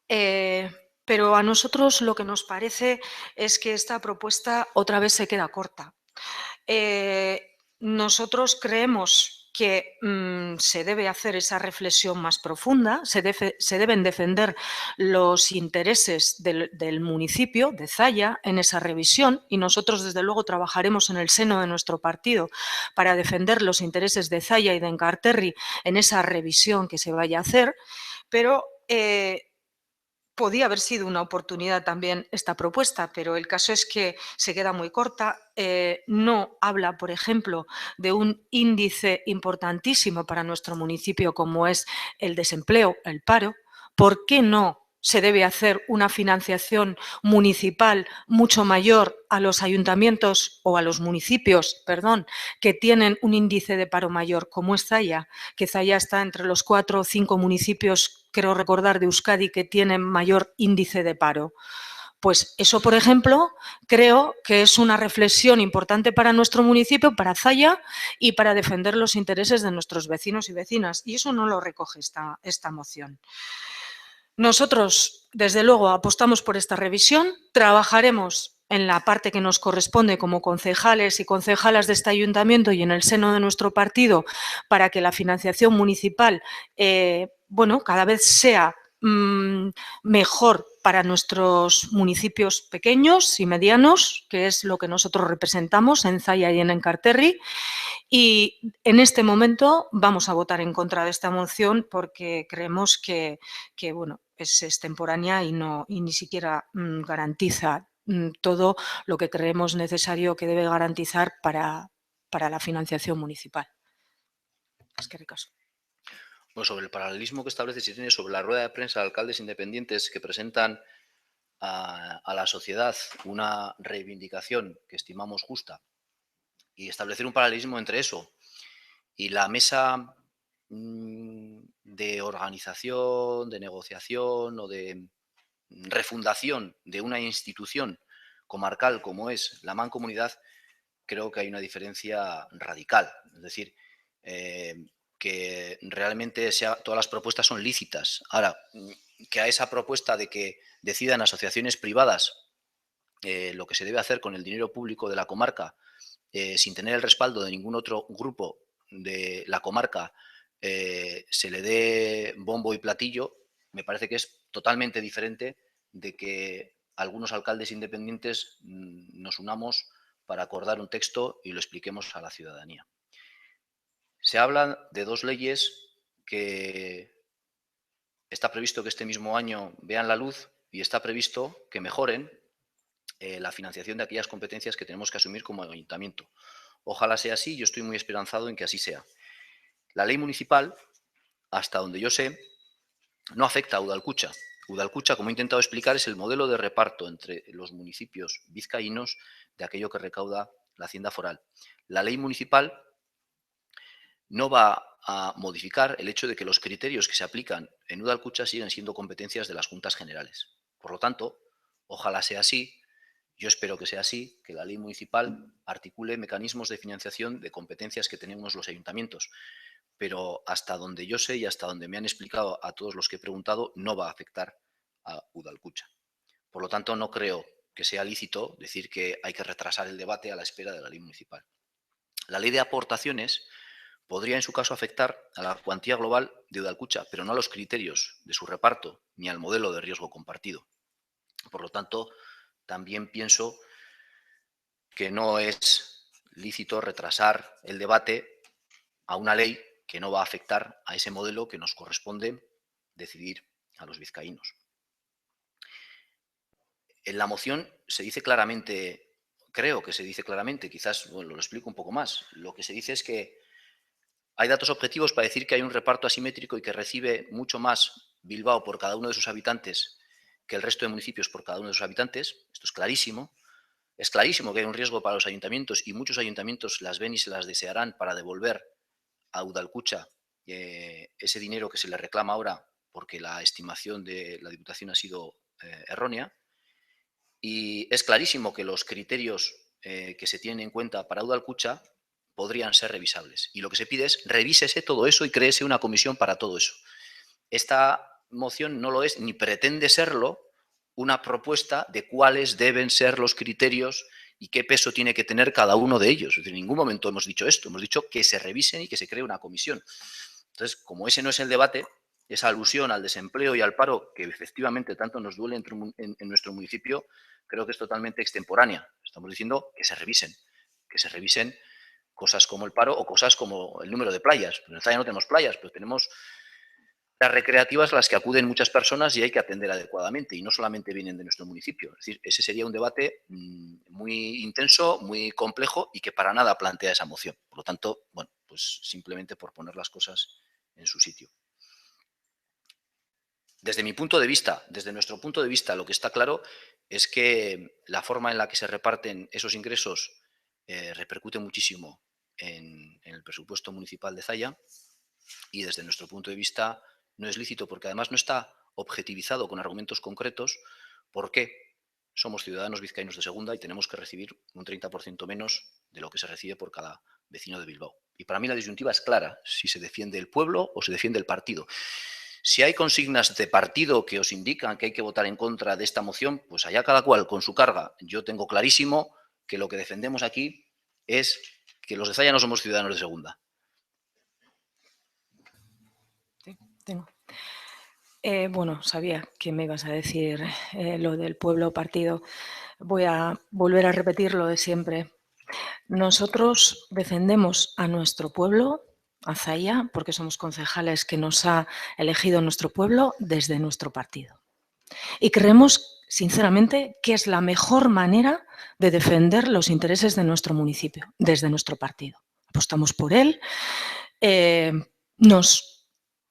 Pero a nosotros lo que nos parece es que esta propuesta otra vez se queda corta. Nosotros creemos que se debe hacer esa reflexión más profunda, se deben defender los intereses del municipio de Zalla en esa revisión y nosotros desde luego trabajaremos en el seno de nuestro partido para defender los intereses de Zalla y de Enkarterri en esa revisión que se vaya a hacer, pero podía haber sido una oportunidad también esta propuesta, pero el caso es que se queda muy corta. No habla, por ejemplo, de un índice importantísimo para nuestro municipio como es el desempleo, el paro. ¿Por qué no se debe hacer una financiación municipal mucho mayor a los ayuntamientos o a los municipios, que tienen un índice de paro mayor, como es Zalla, que Zalla está entre los 4 o 5 municipios, creo recordar, de Euskadi que tienen mayor índice de paro? Pues eso, por ejemplo, creo que es una reflexión importante para nuestro municipio, para Zalla y para defender los intereses de nuestros vecinos y vecinas. Y eso no lo recoge esta moción. Nosotros, desde luego, apostamos por esta revisión, trabajaremos en la parte que nos corresponde como concejales y concejalas de este ayuntamiento y en el seno de nuestro partido para que la financiación municipal cada vez sea mejor para nuestros municipios pequeños y medianos, que es lo que nosotros representamos en Zalla y en Enkarterri. Y en este momento vamos a votar en contra de esta moción porque creemos que es extemporánea y ni siquiera garantiza todo lo que creemos necesario que debe garantizar para la financiación municipal. Es que ricas. Bueno, sobre el paralelismo que establece si tiene sobre la rueda de prensa de alcaldes independientes que presentan a la sociedad una reivindicación que estimamos justa y establecer un paralelismo entre eso y la mesa de organización, de negociación o de refundación de una institución comarcal como es la Mancomunidad, creo que hay una diferencia radical. Es decir, que realmente todas las propuestas son lícitas. Ahora, que a esa propuesta de que decidan asociaciones privadas lo que se debe hacer con el dinero público de la comarca, sin tener el respaldo de ningún otro grupo de la comarca, se le dé bombo y platillo, me parece que es totalmente diferente de que algunos alcaldes independientes nos unamos para acordar un texto y lo expliquemos a la ciudadanía. Se habla de dos leyes que está previsto que este mismo año vean la luz y está previsto que mejoren la financiación de aquellas competencias que tenemos que asumir como ayuntamiento. Ojalá sea así, yo estoy muy esperanzado en que así sea. La ley municipal, hasta donde yo sé, no afecta a Udalcucha. Udalcucha, como he intentado explicar, es el modelo de reparto entre los municipios vizcaínos de aquello que recauda la hacienda foral. La ley municipal no va a modificar el hecho de que los criterios que se aplican en Udalcucha siguen siendo competencias de las Juntas Generales. Por lo tanto, ojalá sea así. Yo espero que sea así, que la ley municipal articule mecanismos de financiación de competencias que tenemos los ayuntamientos, pero hasta donde yo sé y hasta donde me han explicado a todos los que he preguntado, no va a afectar a Udalcucha. Por lo tanto, no creo que sea lícito decir que hay que retrasar el debate a la espera de la ley municipal. La ley de aportaciones podría en su caso afectar a la cuantía global de Udalcucha, pero no a los criterios de su reparto ni al modelo de riesgo compartido. Por lo tanto, también pienso que no es lícito retrasar el debate a una ley que no va a afectar a ese modelo que nos corresponde decidir a los vizcaínos. En la moción se dice claramente, creo que se dice claramente, quizás lo explico un poco más, lo que se dice es que hay datos objetivos para decir que hay un reparto asimétrico y que recibe mucho más Bilbao por cada uno de sus habitantes que el resto de municipios por cada uno de sus habitantes. Esto es clarísimo. Es clarísimo que hay un riesgo para los ayuntamientos y muchos ayuntamientos las ven y se las desearán para devolver a Udalcucha ese dinero que se le reclama ahora porque la estimación de la Diputación ha sido errónea. Y es clarísimo que los criterios que se tienen en cuenta para Udalcucha podrían ser revisables. Y lo que se pide es revísese todo eso y créese una comisión para todo eso. Esta moción no lo es ni pretende serlo una propuesta de cuáles deben ser los criterios y qué peso tiene que tener cada uno de ellos. Es decir, en ningún momento hemos dicho esto, hemos dicho que se revisen y que se cree una comisión. Entonces, como ese no es el debate, esa alusión al desempleo y al paro que efectivamente tanto nos duele en nuestro municipio, creo que es totalmente extemporánea. Estamos diciendo que se revisen cosas como el paro o cosas como el número de playas. En Zalla no tenemos playas, pero tenemos las recreativas a las que acuden muchas personas y hay que atender adecuadamente y no solamente vienen de nuestro municipio. Es decir, ese sería un debate muy intenso, muy complejo y que para nada plantea esa moción. Por lo tanto, bueno, pues simplemente por poner las cosas en su sitio. Desde mi punto de vista, desde nuestro punto de vista, lo que está claro es que la forma en la que se reparten esos ingresos repercute muchísimo en el presupuesto municipal de Zalla y desde nuestro punto de vista no es lícito porque además no está objetivizado con argumentos concretos. ¿Por qué? somos ciudadanos vizcaínos de segunda y tenemos que recibir un 30% menos de lo que se recibe por cada vecino de Bilbao. Y para mí la disyuntiva es clara, si se defiende el pueblo o se defiende el partido. Si hay consignas de partido que os indican que hay que votar en contra de esta moción, pues allá cada cual con su carga. Yo tengo clarísimo que lo que defendemos aquí es que los de Zalla no somos ciudadanos de segunda. Sí, tengo. Bueno, sabía que me ibas a decir lo del pueblo partido. Voy a volver a repetir lo de siempre. Nosotros defendemos a nuestro pueblo, a Zalla, porque somos concejales que nos ha elegido nuestro pueblo desde nuestro partido. Y creemos, sinceramente, que es la mejor manera de defender los intereses de nuestro municipio, desde nuestro partido. Apostamos por él, nos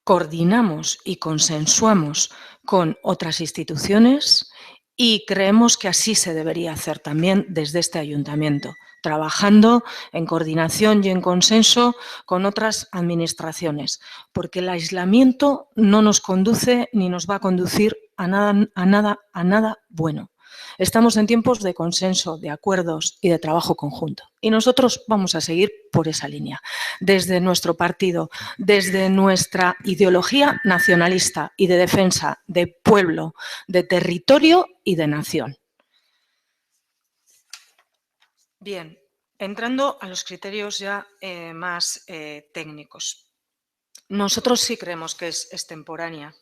coordinamos y consensuamos con otras instituciones y creemos que así se debería hacer también desde este ayuntamiento, trabajando en coordinación y en consenso con otras administraciones, porque el aislamiento no nos conduce ni nos va a conducir a nada bueno. Estamos en tiempos de consenso, de acuerdos y de trabajo conjunto. Y nosotros vamos a seguir por esa línea, desde nuestro partido, desde nuestra ideología nacionalista y de defensa de pueblo, de territorio y de nación. Bien, entrando a los criterios ya más técnicos. Nosotros sí creemos que es extemporánea.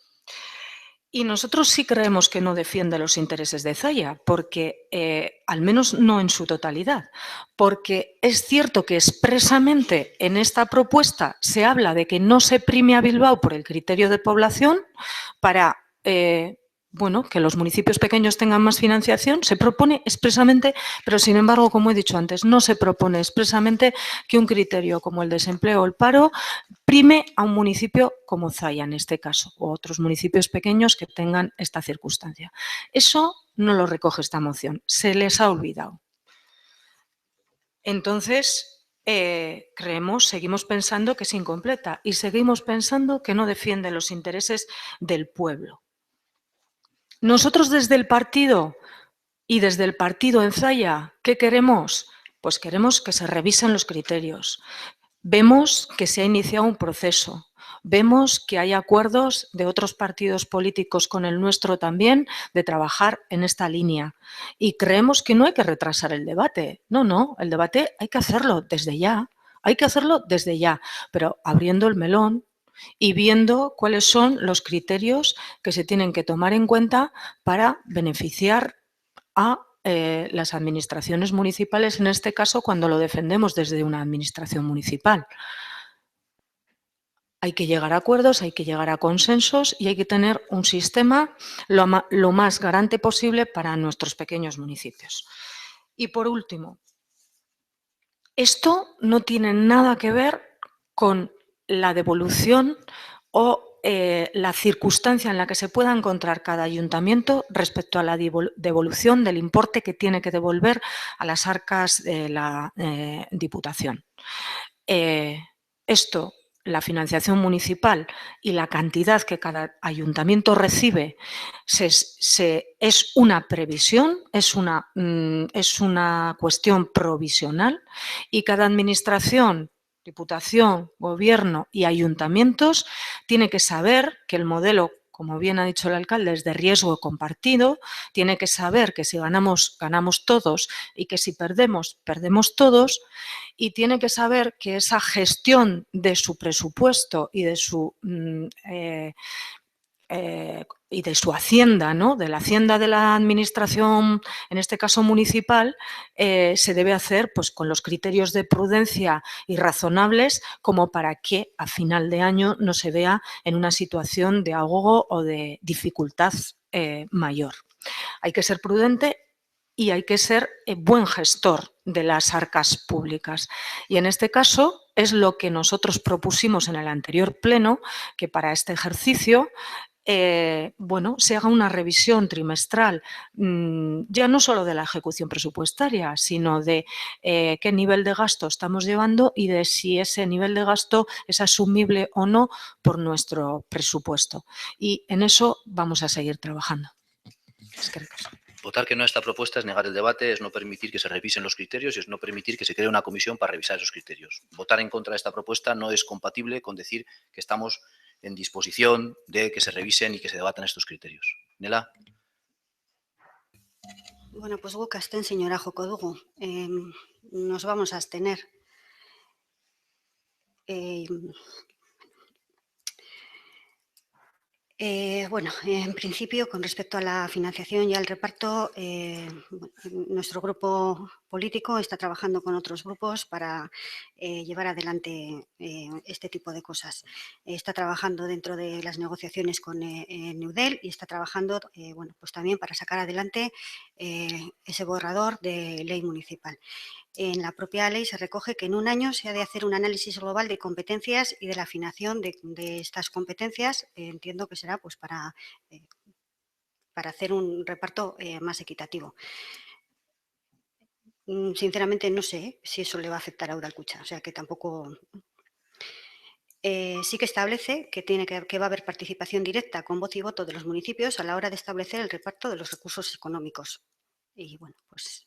Y nosotros sí creemos que no defiende los intereses de Zalla, porque, al menos no en su totalidad, porque es cierto que expresamente en esta propuesta se habla de que no se prime a Bilbao por el criterio de población para bueno, que los municipios pequeños tengan más financiación, se propone expresamente, pero sin embargo, como he dicho antes, no se propone expresamente que un criterio como el desempleo o el paro prime a un municipio como Zalla en este caso, o otros municipios pequeños que tengan esta circunstancia. Eso no lo recoge esta moción, se les ha olvidado. Entonces, seguimos pensando que es incompleta y seguimos pensando que no defiende los intereses del pueblo. Nosotros desde el partido y desde el partido en Zalla, ¿qué queremos? Pues queremos que se revisen los criterios. Vemos que se ha iniciado un proceso. Vemos que hay acuerdos de otros partidos políticos con el nuestro también de trabajar en esta línea. Y creemos que no hay que retrasar el debate. No, el debate hay que hacerlo desde ya. Hay que hacerlo desde ya, pero abriendo el melón y viendo cuáles son los criterios que se tienen que tomar en cuenta para beneficiar a las administraciones municipales, en este caso, cuando lo defendemos desde una administración municipal. Hay que llegar a acuerdos, hay que llegar a consensos y hay que tener un sistema lo más garante posible para nuestros pequeños municipios. Y por último, esto no tiene nada que ver con la devolución o la circunstancia en la que se pueda encontrar cada ayuntamiento respecto a la devolución del importe que tiene que devolver a las arcas de la Diputación. La financiación municipal y la cantidad que cada ayuntamiento recibe es una previsión, es una cuestión provisional y cada administración, Diputación, Gobierno y ayuntamientos tiene que saber que el modelo, como bien ha dicho el alcalde, es de riesgo compartido, tiene que saber que si ganamos, ganamos todos y que si perdemos, perdemos todos, y tiene que saber que esa gestión de su presupuesto y de su hacienda, ¿no? De la hacienda de la administración, en este caso municipal, se debe hacer pues, con los criterios de prudencia y razonables como para que a final de año no se vea en una situación de ahogo o de dificultad mayor. Hay que ser prudente y hay que ser buen gestor de las arcas públicas. Y en este caso es lo que nosotros propusimos en el anterior pleno, que para este ejercicio se haga una revisión trimestral, ya no solo de la ejecución presupuestaria, sino de qué nivel de gasto estamos llevando y de si ese nivel de gasto es asumible o no por nuestro presupuesto. Y en eso vamos a seguir trabajando. Es que Votar que no a esta propuesta es negar el debate, es no permitir que se revisen los criterios y es no permitir que se cree una comisión para revisar esos criterios. Votar en contra de esta propuesta no es compatible con decir que estamos en disposición de que se revisen y que se debatan estos criterios. Nela. Bueno, pues guk abstenziora joko dugu. Nos vamos a abstener. Bueno, en principio, con respecto a la financiación y al reparto, nuestro grupo político está trabajando con otros grupos para llevar adelante este tipo de cosas. Está trabajando dentro de las negociaciones con Neudel y está trabajando bueno, pues también para sacar adelante ese borrador de ley municipal. En la propia ley se recoge que en un año se ha de hacer un análisis global de competencias y de la afinación de estas competencias. Entiendo que será pues para hacer un reparto más equitativo. Sinceramente no sé si eso le va a afectar a Udalkutxa, o sea que tampoco... sí que establece que va a haber participación directa con voz y voto de los municipios a la hora de establecer el reparto de los recursos económicos. Y bueno, pues...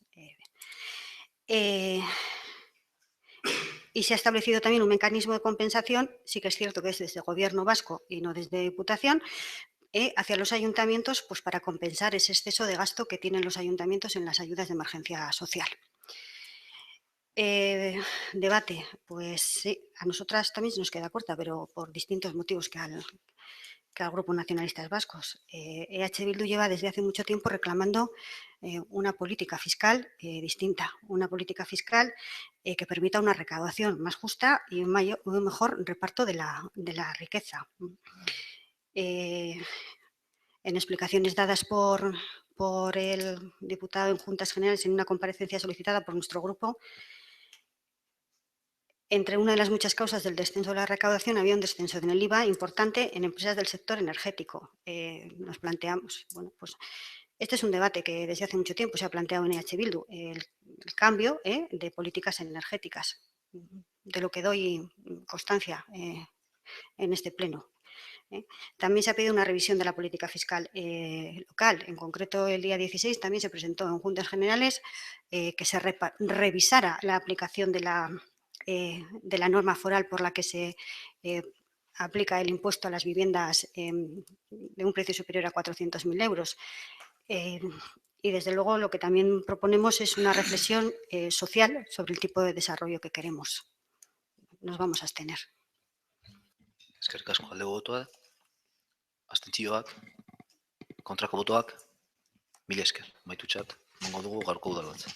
y se ha establecido también un mecanismo de compensación, sí que es cierto que es desde el Gobierno vasco y no desde Diputación, hacia los ayuntamientos pues para compensar ese exceso de gasto que tienen los ayuntamientos en las ayudas de emergencia social. Debate, pues sí, a nosotras también se nos queda corta, pero por distintos motivos que al Grupo Nacionalistas Vascos. EH Bildu lleva desde hace mucho tiempo reclamando una política fiscal distinta, una política fiscal que permita una recaudación más justa y un mejor reparto de la riqueza. En explicaciones dadas por el diputado en Juntas Generales en una comparecencia solicitada por nuestro grupo, entre una de las muchas causas del descenso de la recaudación había un descenso en el IVA importante en empresas del sector energético. Nos planteamos, bueno, pues este es un debate que desde hace mucho tiempo se ha planteado en EH Bildu, el cambio de políticas energéticas, de lo que doy constancia en este pleno. También se ha pedido una revisión de la política fiscal local. En concreto, el día 16 también se presentó en Juntas Generales que se revisara la aplicación de la norma foral por la que se aplica el impuesto a las viviendas de un precio superior a 400.000 euros. Y desde luego lo que también proponemos es una reflexión social sobre el tipo de desarrollo que queremos. Nos vamos a abstener. Eskerrik asko aldeko botoak, abstentzioak, kontrako botoak, mila esker. Amaitutzat, emango dugu gaurko udalbatzea.